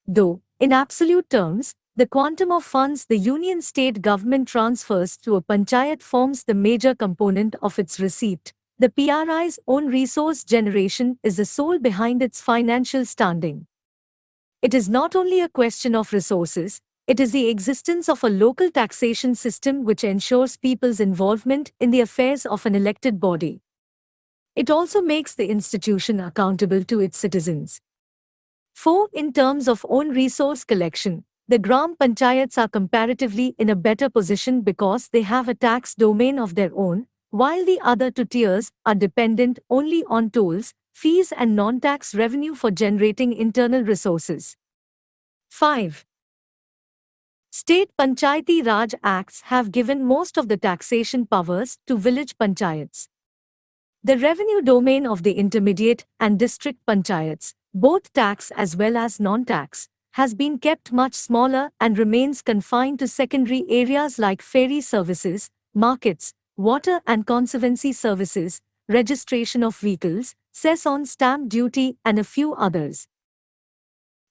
Though, in absolute terms, the quantum of funds the union state government transfers to a panchayat forms the major component of its receipt, the PRI's own resource generation is the soul behind its financial standing. It is not only a question of resources, it is the existence of a local taxation system which ensures people's involvement in the affairs of an elected body. It also makes the institution accountable to its citizens. 4. In terms of own resource collection, the Gram Panchayats are comparatively in a better position because they have a tax domain of their own, while the other two tiers are dependent only on tolls, fees and non-tax revenue for generating internal resources. 5. State Panchayati Raj Acts have given most of the taxation powers to village panchayats. The revenue domain of the intermediate and district panchayats, both tax as well as non-tax, has been kept much smaller and remains confined to secondary areas like ferry services, markets, water and conservancy services, registration of vehicles, cess on stamp duty and a few others.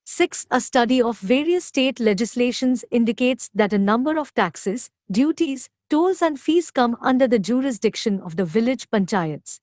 6. A study of various state legislations indicates that a number of taxes, duties, tolls and fees come under the jurisdiction of the village panchayats.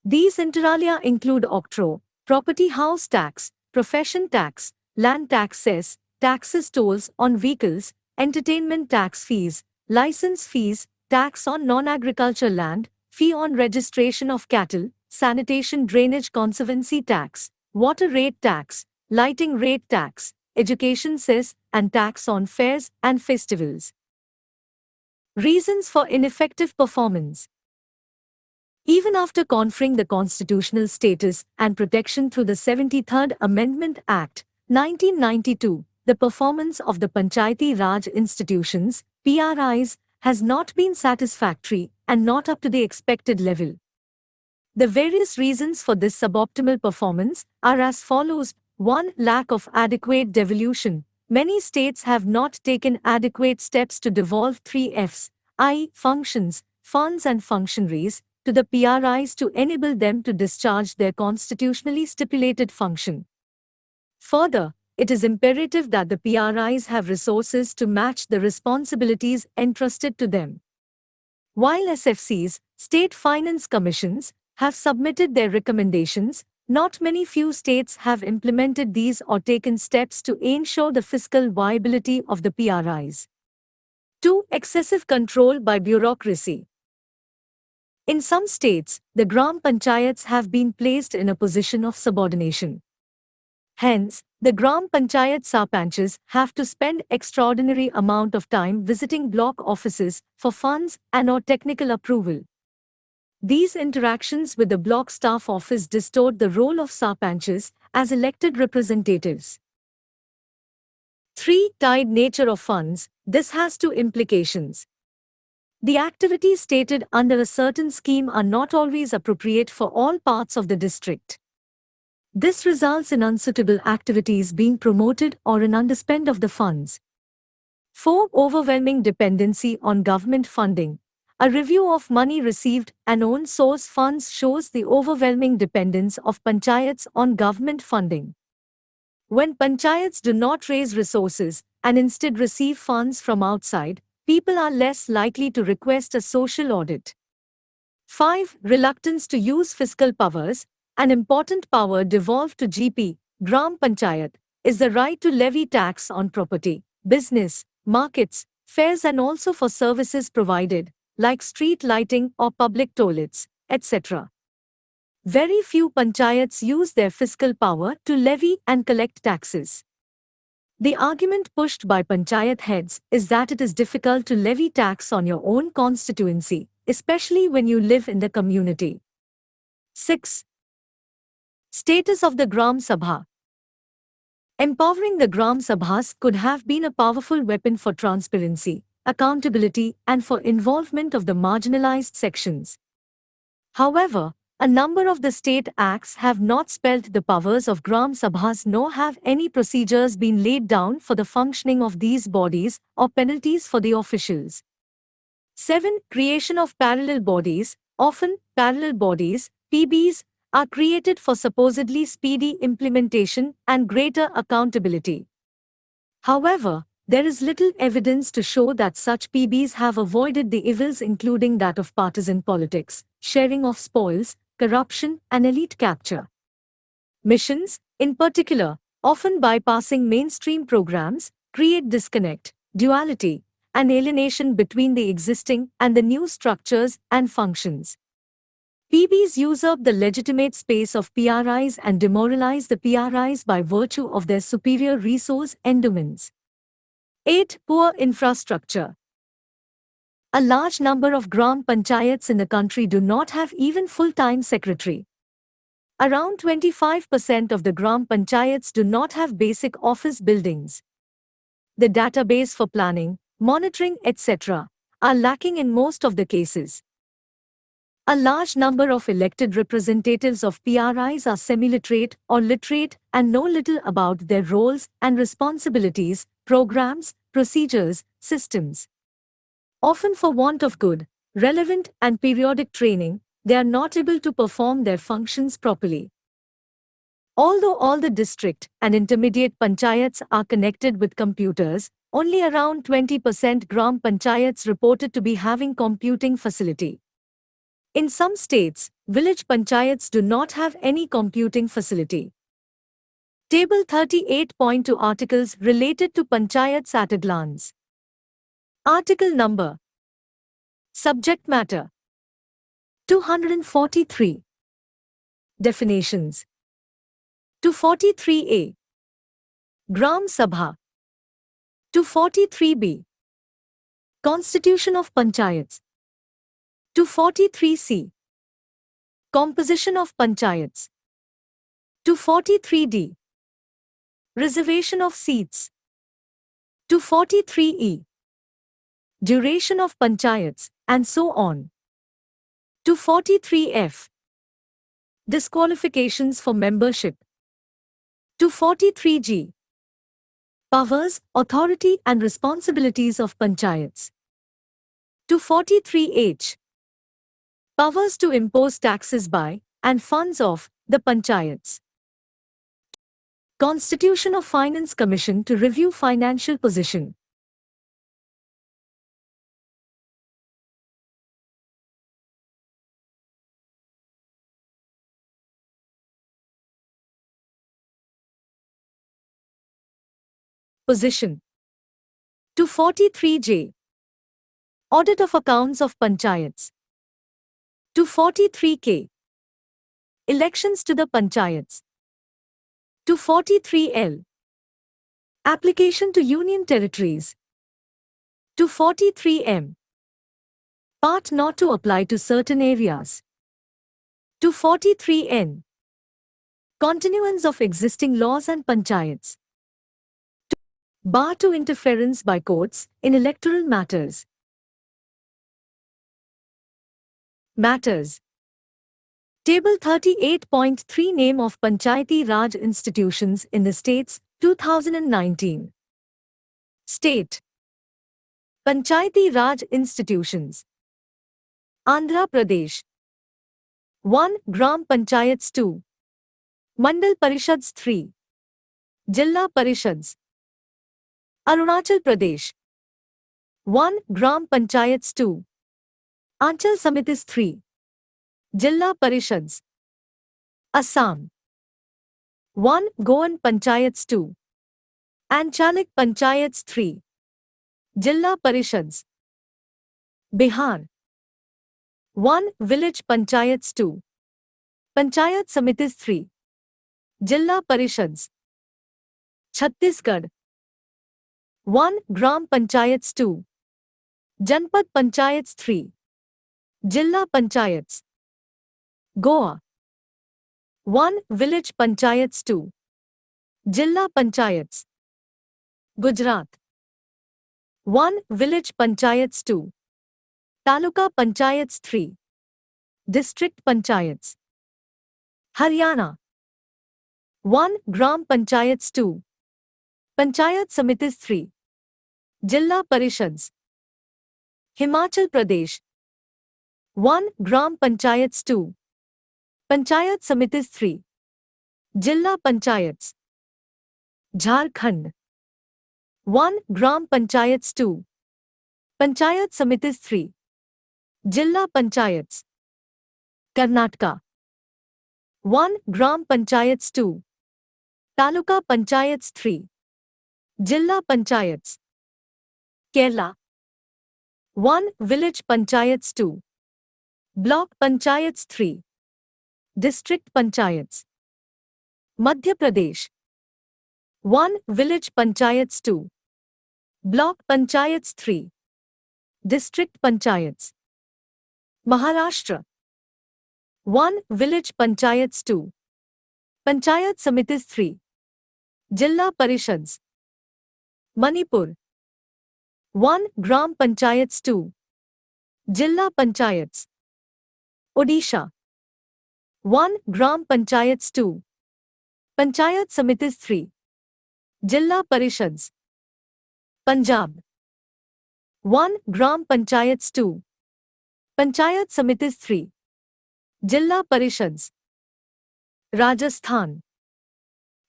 These inter alia include octroi, property house tax, profession tax, land tax cess, taxes tolls on vehicles, entertainment tax fees, license fees, tax on non-agriculture land, fee on registration of cattle, sanitation drainage conservancy tax, water rate tax, lighting rate tax, education cess, and tax on fairs and festivals. Reasons for ineffective performance. Even after conferring the constitutional status and protection through the 73rd Amendment Act, 1992, the performance of the Panchayati Raj institutions, PRIs, has not been satisfactory and not up to the expected level. The various reasons for this suboptimal performance are as follows. 1. Lack of adequate devolution. Many states have not taken adequate steps to devolve 3 Fs, i.e. functions, funds and functionaries, to the PRIs to enable them to discharge their constitutionally stipulated function. Further, it is imperative that the PRIs have resources to match the responsibilities entrusted to them. While SFCs, State Finance Commissions, have submitted their recommendations, not many few states have implemented these or taken steps to ensure the fiscal viability of the PRIs. 2. Excessive control by bureaucracy. In some states, the Gram Panchayats have been placed in a position of subordination. Hence, the Gram Panchayat Sarpanches have to spend extraordinary amount of time visiting block offices for funds and/or technical approval. These interactions with the block staff office distort the role of Sarpanches as elected representatives. 3. Tied nature of funds. This has two implications. The activities stated under a certain scheme are not always appropriate for all parts of the district. This results in unsuitable activities being promoted or an underspend of the funds. 4. Overwhelming dependency on government funding. A review of money received and own source funds shows the overwhelming dependence of panchayats on government funding. When panchayats do not raise resources and instead receive funds from outside, people are less likely to request a social audit. 5. Reluctance to use fiscal powers. An important power devolved to GP, Gram Panchayat, is the right to levy tax on property, business, markets, fairs and also for services provided, like street lighting or public toilets, etc. Very few panchayats use their fiscal power to levy and collect taxes. The argument pushed by panchayat heads is that it is difficult to levy tax on your own constituency, especially when you live in the community. 6. Status of the Gram Sabha. Empowering the Gram Sabhas could have been a powerful weapon for transparency, accountability, and for involvement of the marginalized sections. However, a number of the state acts have not spelled the powers of Gram Sabhas nor have any procedures been laid down for the functioning of these bodies or penalties for the officials. 7. Creation of parallel bodies. Often, parallel bodies, PBs, are created for supposedly speedy implementation and greater accountability. However, there is little evidence to show that such PBs have avoided the evils including that of partisan politics, sharing of spoils, corruption, and elite capture. Missions, in particular, often bypassing mainstream programs, create disconnect, duality, and alienation between the existing and the new structures and functions. PBs usurp the legitimate space of PRIs and demoralize the PRIs by virtue of their superior resource endowments. 8. Poor infrastructure. A large number of Gram Panchayats in the country do not have even full-time secretary. Around 25% of the Gram Panchayats do not have basic office buildings. The database for planning, monitoring, etc. are lacking in most of the cases. A large number of elected representatives of PRIs are semi-literate or literate and know little about their roles and responsibilities, programs, procedures, systems. Often for want of good, relevant and periodic training, they are not able to perform their functions properly. Although all the district and intermediate panchayats are connected with computers, only around 20% Gram Panchayats reported to be having computing facility. In some states, village panchayats do not have any computing facility. Table 38.2 Articles related to panchayats at a glance. Article number. Subject matter. 243. Definitions. 243A. Gram Sabha. 243B. Constitution of Panchayats. 243C. Composition of Panchayats. 243D. Reservation of seats. 243E. Duration of Panchayats, and so on. 243F. Disqualifications for membership. 243G. Powers, authority and responsibilities of Panchayats. 243H. Powers to impose taxes by, and funds of, the Panchayats. Constitution of Finance Commission to review financial position. Position. 243J. Audit of accounts of Panchayats. 243K. Elections to the Panchayats. 243L. Application to Union Territories. 243M. Part not to apply to certain areas. 243N. Continuance of existing laws and Panchayats. Bar to interference by courts in electoral matters. Matters. Table 38.3 Name of Panchayati Raj institutions in the states, 2019. State. Panchayati Raj institutions. Andhra Pradesh. 1. Gram Panchayats. 2. Mandal Parishads. 3. Jilla Parishads. Arunachal Pradesh. 1. Gram Panchayats. 2. Anchal Samitis. 3. Jilla Parishads. Assam. 1. Goan Panchayats. 2. Anchalik Panchayats. 3. Jilla Parishads. Bihar. 1. Village Panchayats. 2. Panchayat Samitis 3. Jilla Parishads. Chhattisgarh. 1. Gram Panchayats 2. Janpad Panchayats 3. Jilla Panchayats. Goa. 1. Village Panchayats 2. Jilla Panchayats. Gujarat. 1. Village Panchayats 2. Taluka Panchayats 3. District Panchayats. Haryana. 1. Gram Panchayats 2. Panchayat Samitis 3. Jilla Parishads. Himachal Pradesh. 1. Gram Panchayats 2. Panchayat Samitis 3. Jilla Panchayats. Jharkhand. 1. Gram Panchayats 2. Panchayat Samitis 3. Jilla Panchayats. Karnataka. 1. Gram Panchayats 2. Taluka Panchayats 3. Jilla Panchayats. Kerala. 1. Village Panchayats 2. Block Panchayats 3. District Panchayats. Madhya Pradesh. 1. Village Panchayats 2. Block Panchayats 3. District Panchayats. Maharashtra. 1. Village Panchayats 2. Panchayat Samitis 3. Jilla Parishads. Manipur. 1. Gram Panchayats 2. Jilla Panchayats. Odisha. 1. Gram Panchayats 2. Panchayat Samitis 3. Jilla Parishads. Punjab. 1. Gram Panchayats 2. Panchayat Samitis 3. Jilla Parishads. Rajasthan.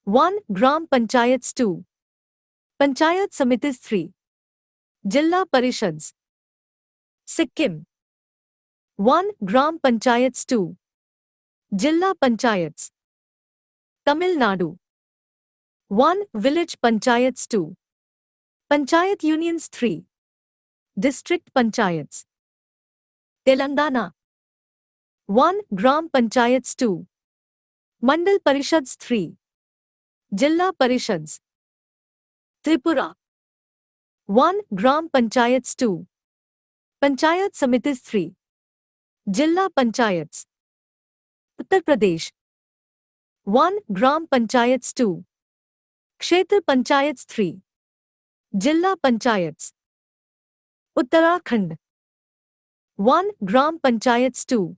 1. Gram Panchayats 2. Panchayat Samitis 3. Jilla Parishads. Sikkim. 1. Gram Panchayats 2. Jilla Panchayats. Tamil Nadu. 1. Village Panchayats 2. Panchayat Unions 3. District Panchayats. Telangana. 1. Gram Panchayats 2. Mandal Parishads 3. Jilla Parishads. Tripura. 1. Gram Panchayats 2. Panchayat Samitis 3. Jilla Panchayats. Uttar Pradesh. 1. Gram Panchayats 2. Kshetra Panchayats 3. Jilla Panchayats. Uttarakhand. 1. Gram Panchayats 2.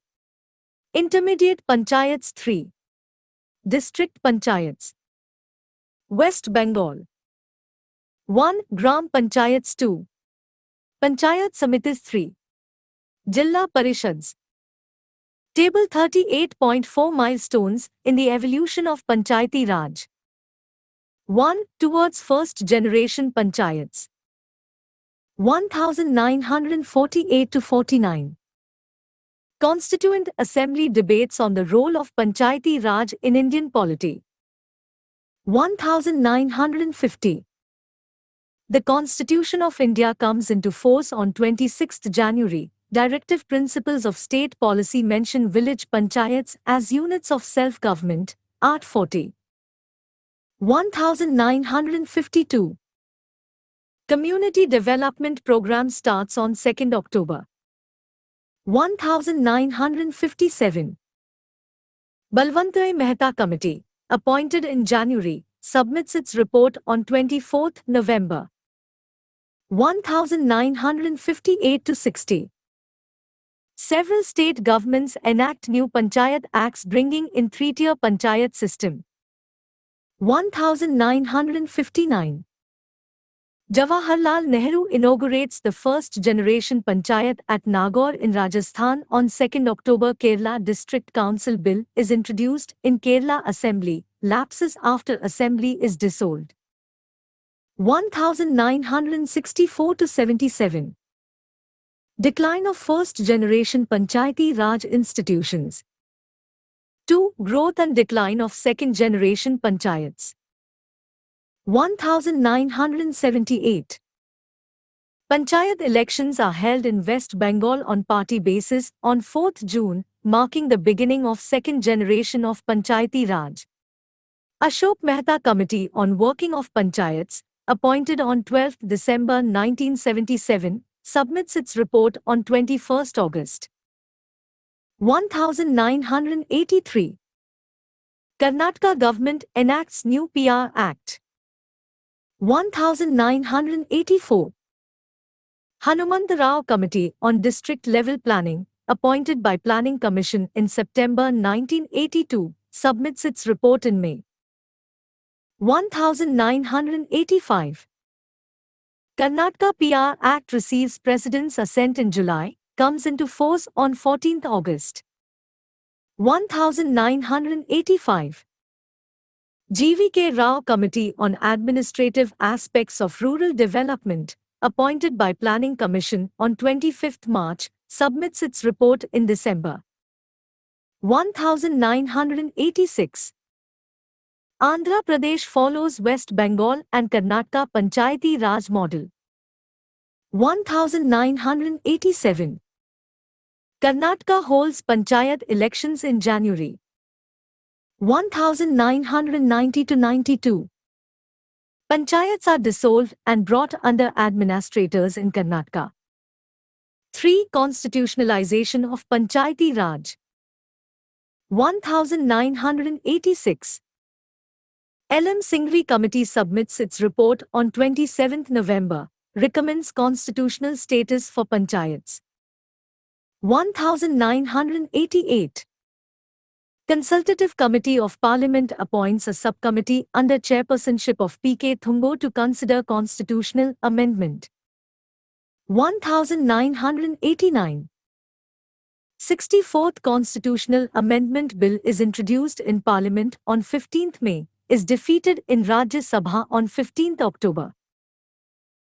Intermediate Panchayats 3. District Panchayats. West Bengal. 1. Gram Panchayats 2. Panchayat Samitis 3. Jilla Parishads. Table 38.4 Milestones in the evolution of Panchayati Raj. 1. Towards first generation Panchayats. 1948 to 49. Constituent Assembly debates on the role of Panchayati Raj in Indian polity. 1950. The Constitution of India comes into force on 26 January. Directive Principles of State Policy mention village panchayats as units of self-government. Art 40. 1952. Community Development Program starts on 2nd October. 1957. Balwantrai Mehta Committee, appointed in January, submits its report on 24th November. 1958 to 60. Several state governments enact new Panchayat Acts bringing in three-tier Panchayat system. 1959. Jawaharlal Nehru inaugurates the first generation Panchayat at Nagaur in Rajasthan on 2nd October. Kerala District Council Bill is introduced in Kerala Assembly, lapses after Assembly is dissolved. 1964 to 77. Decline of first generation Panchayati Raj institutions. 2. Growth and decline of second generation Panchayats. 1978. Panchayat elections are held in West Bengal on party basis on 4th June, marking the beginning of second generation of Panchayati Raj. Ashok Mehta Committee on Working of Panchayats, appointed on 12 December 1977, submits its report on 21 August 1983. Karnataka government enacts new PR Act 1984. Hanumanta Rao Committee on District Level Planning, appointed by Planning Commission in September 1982, submits its report in May 1985. Karnataka PR Act receives President's assent in July, comes into force on 14 August 1985. G.V.K. Rao Committee on Administrative Aspects of Rural Development, appointed by Planning Commission on 25 March, submits its report in December 1986. Andhra Pradesh follows West Bengal and Karnataka Panchayati Raj model 1987. Karnataka holds Panchayat elections in January 1990-92. Panchayats are dissolved and brought under administrators in Karnataka. 3. Constitutionalization of Panchayati Raj 1986. L.M. Singhvi Committee submits its report on 27 November, recommends constitutional status for Panchayats. 1988. Consultative Committee of Parliament appoints a subcommittee under chairpersonship of P.K. Thumbo to consider constitutional amendment. 1989. 64th Constitutional Amendment Bill is introduced in Parliament on 15 May, is defeated in Rajya Sabha on 15 October.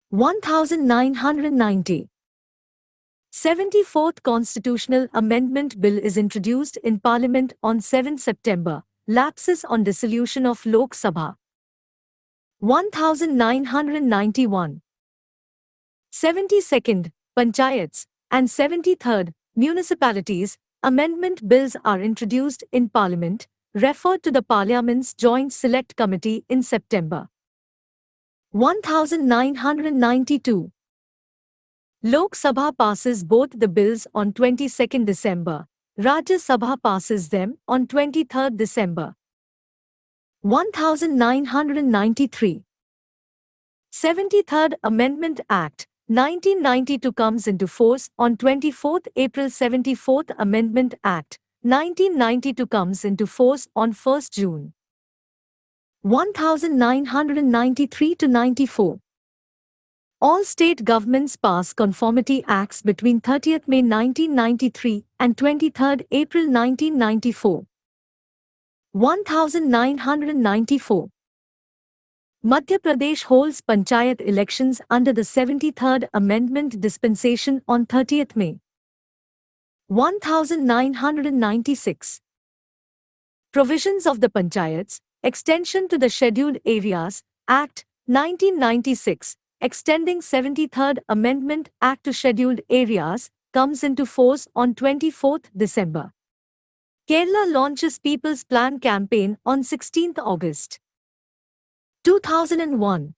1990. 74th Constitutional Amendment Bill is introduced in Parliament on 7 September, lapses on dissolution of Lok Sabha. 1991. 72nd Panchayats and 73rd Municipalities Amendment Bills are introduced in Parliament, referred to the Parliament's Joint Select Committee in September. 1992. Lok Sabha passes both the bills on 22 December. Rajya Sabha passes them on 23 December. 1993. 73rd Amendment Act 1992 comes into force on 24 April. 74th Amendment Act 1992 comes into force on 1 June. 1993-94. All state governments pass conformity acts between 30th May 1993 and 23rd April 1994. 1994. Madhya Pradesh holds Panchayat elections under the 73rd Amendment dispensation on 30th May. 1996. Provisions of the Panchayats, Extension to the Scheduled Areas, Act, 1996, extending 73rd Amendment Act to Scheduled Areas, comes into force on 24 December. Kerala launches People's Plan campaign on 16 August. 2001.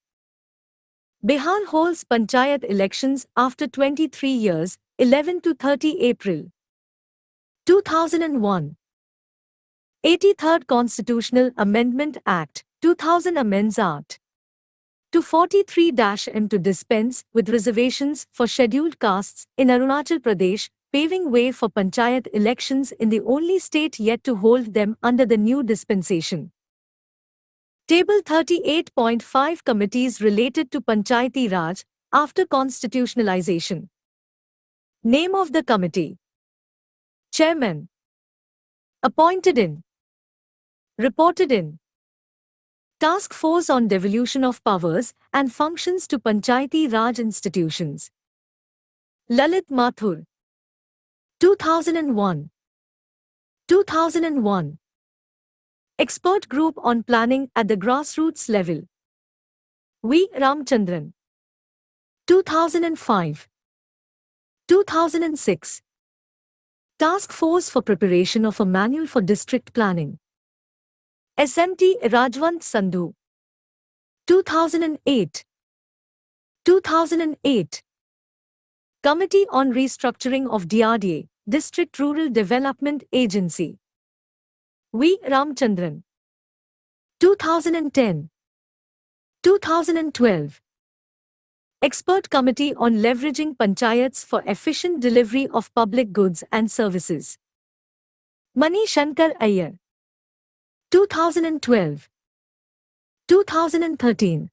Bihar holds Panchayat elections after 23 years, 11 to 30 April. 2001. 83rd Constitutional Amendment Act, 2000 amends Art. 243-M to dispense with reservations for scheduled castes in Arunachal Pradesh, paving way for Panchayat elections in the only state yet to hold them under the new dispensation. Table 38.5 Committees related to Panchayati Raj after constitutionalization. Name of the committee. Chairman. Appointed in. Reported in. Task Force on Devolution of Powers and Functions to Panchayati Raj Institutions. Lalit Mathur. 2001. 2001. Expert Group on Planning at the Grassroots Level. V. Ramchandran. 2005. 2006. Task Force for Preparation of a Manual for District Planning. SMT Rajwant Sandhu. 2008. 2008. Committee on Restructuring of DRDA, District Rural Development Agency. V. Ramchandran. 2010. 2012. Expert Committee on Leveraging Panchayats for Efficient Delivery of Public Goods and Services. Mani Shankar Iyer. 2012. 2013.